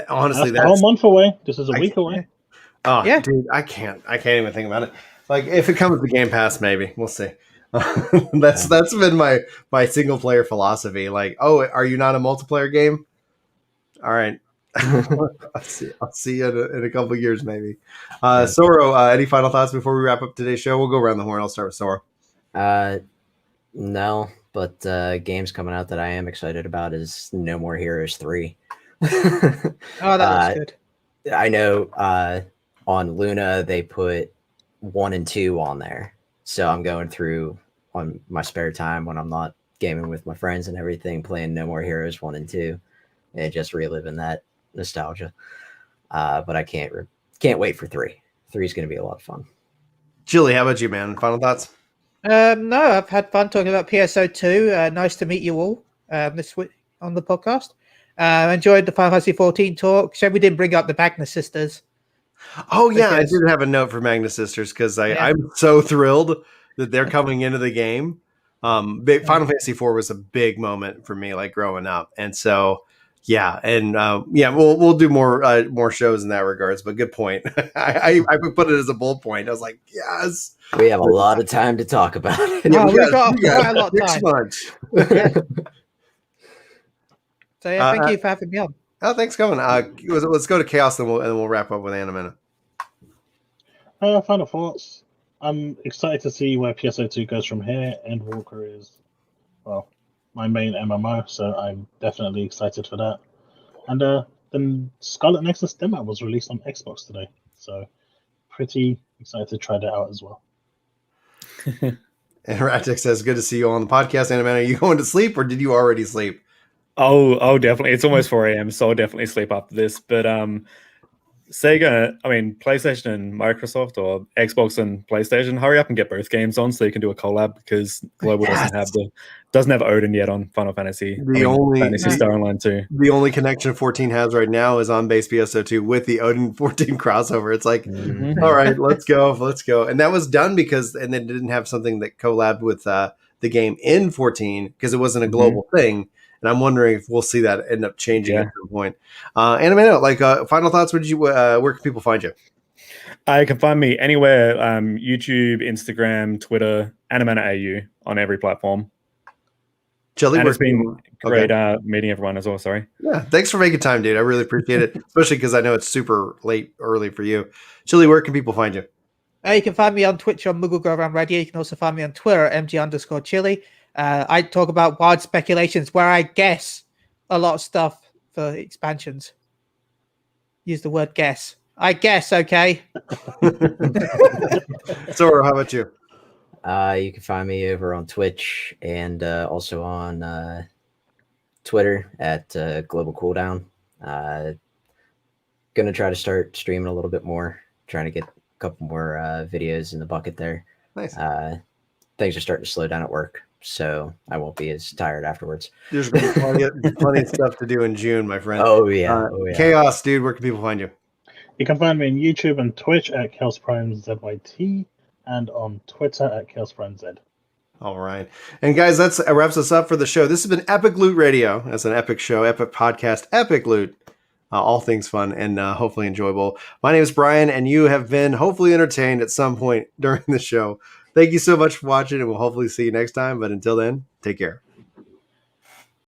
honestly, that's a whole month away. This is a week away. Oh, yeah, dude, I can't even think about it. Like, if it comes to Game Pass, maybe we'll see. That's been my single player philosophy. Like, are you not a multiplayer game? All right. I'll see you in a couple of years, maybe. Soro, any final thoughts before we wrap up today's show? We'll go around the horn. I'll start with Soro. No, but games coming out that I am excited about is No More Heroes 3. That looks good. I know on Luna they put 1 and 2 on there, so I'm going through on my spare time when I'm not gaming with my friends and everything, playing No More Heroes 1 and 2, and just reliving that nostalgia. But I can't wait for 3. 3 is going to be a lot of fun. Chille, how about you, man? Final thoughts? No, I've had fun talking about PSO2. Nice to meet you all this week on the podcast. Enjoyed the Final Fantasy 14 talk. Shame we didn't bring up the Magnus sisters. Oh yeah, I Because- did have a note for Magnus Sisters because Yeah. I'm so thrilled that they're coming into the game. Final Fantasy IV was a big moment for me, like growing up, and so yeah, and we'll do more shows in that regards. But good point. I put it as a bullet point. I was like, yes, We have a lot of time to talk about it. Yeah, we we've got quite a lot of 6 time. months. So yeah, thank you for having me on. Oh, thanks, for coming. Let's go to Chaos, and we'll wrap up with Anna. Final thoughts. I'm excited to see where PSO2 goes from here. Endwalker is, well, my main MMO, so I'm definitely excited for that. And then Scarlet Nexus demo was released on Xbox today, so pretty excited to try that out as well. And Ratic says, "Good to see you on the podcast, Anna. Are you going to sleep, or did you already sleep?" Oh, definitely. It's almost 4 a.m., so I'll definitely sleep after this. But Sega, PlayStation and Microsoft, or Xbox and PlayStation, hurry up and get both games on so you can do a collab, because Global doesn't have Odin yet on Final Fantasy. Fantasy Star Online 2. The only connection 14 has right now is on base PSO2 with the Odin 14 crossover. It's like, all right, let's go. And that was done because, and they didn't have something that collabed with the game in 14 because it wasn't a global thing. And I'm wondering if we'll see that end up changing at some point. Anime, final thoughts. Where can people find you? You can find me anywhere: YouTube, Instagram, Twitter, AnimeAU on every platform. Chille, and it's been great meeting everyone as well. Sorry. Yeah, thanks for making time, dude. I really appreciate it, especially because I know it's super early for you. Chille, where can people find you? You can find me on Twitch on Moogle Go Around Radio. You can also find me on Twitter at MG_Chille. I talk about wild speculations where I guess a lot of stuff for expansions. Use the word guess. I guess, okay? Soro, how about you? You can find me over on Twitch and also on Twitter at Global Cooldown. Gonna try to start streaming a little bit more, trying to get a couple more videos in the bucket there. Nice. Things are starting to slow down at work, so I won't be as tired afterwards. There's going to be plenty of stuff to do in June, my friend. Oh yeah. Chaos, dude. Where can people find you? You can find me on YouTube and Twitch at ChaosPrimeZYT and on Twitter at ChaosPrimeZ. All right. And guys, that wraps us up for the show. This has been Epic Loot Radio. That's an epic show, epic podcast, Epic Loot. All things fun and hopefully enjoyable. My name is Brian, and you have been hopefully entertained at some point during the show. Thank you so much for watching, and we'll hopefully see you next time. But until then, take care.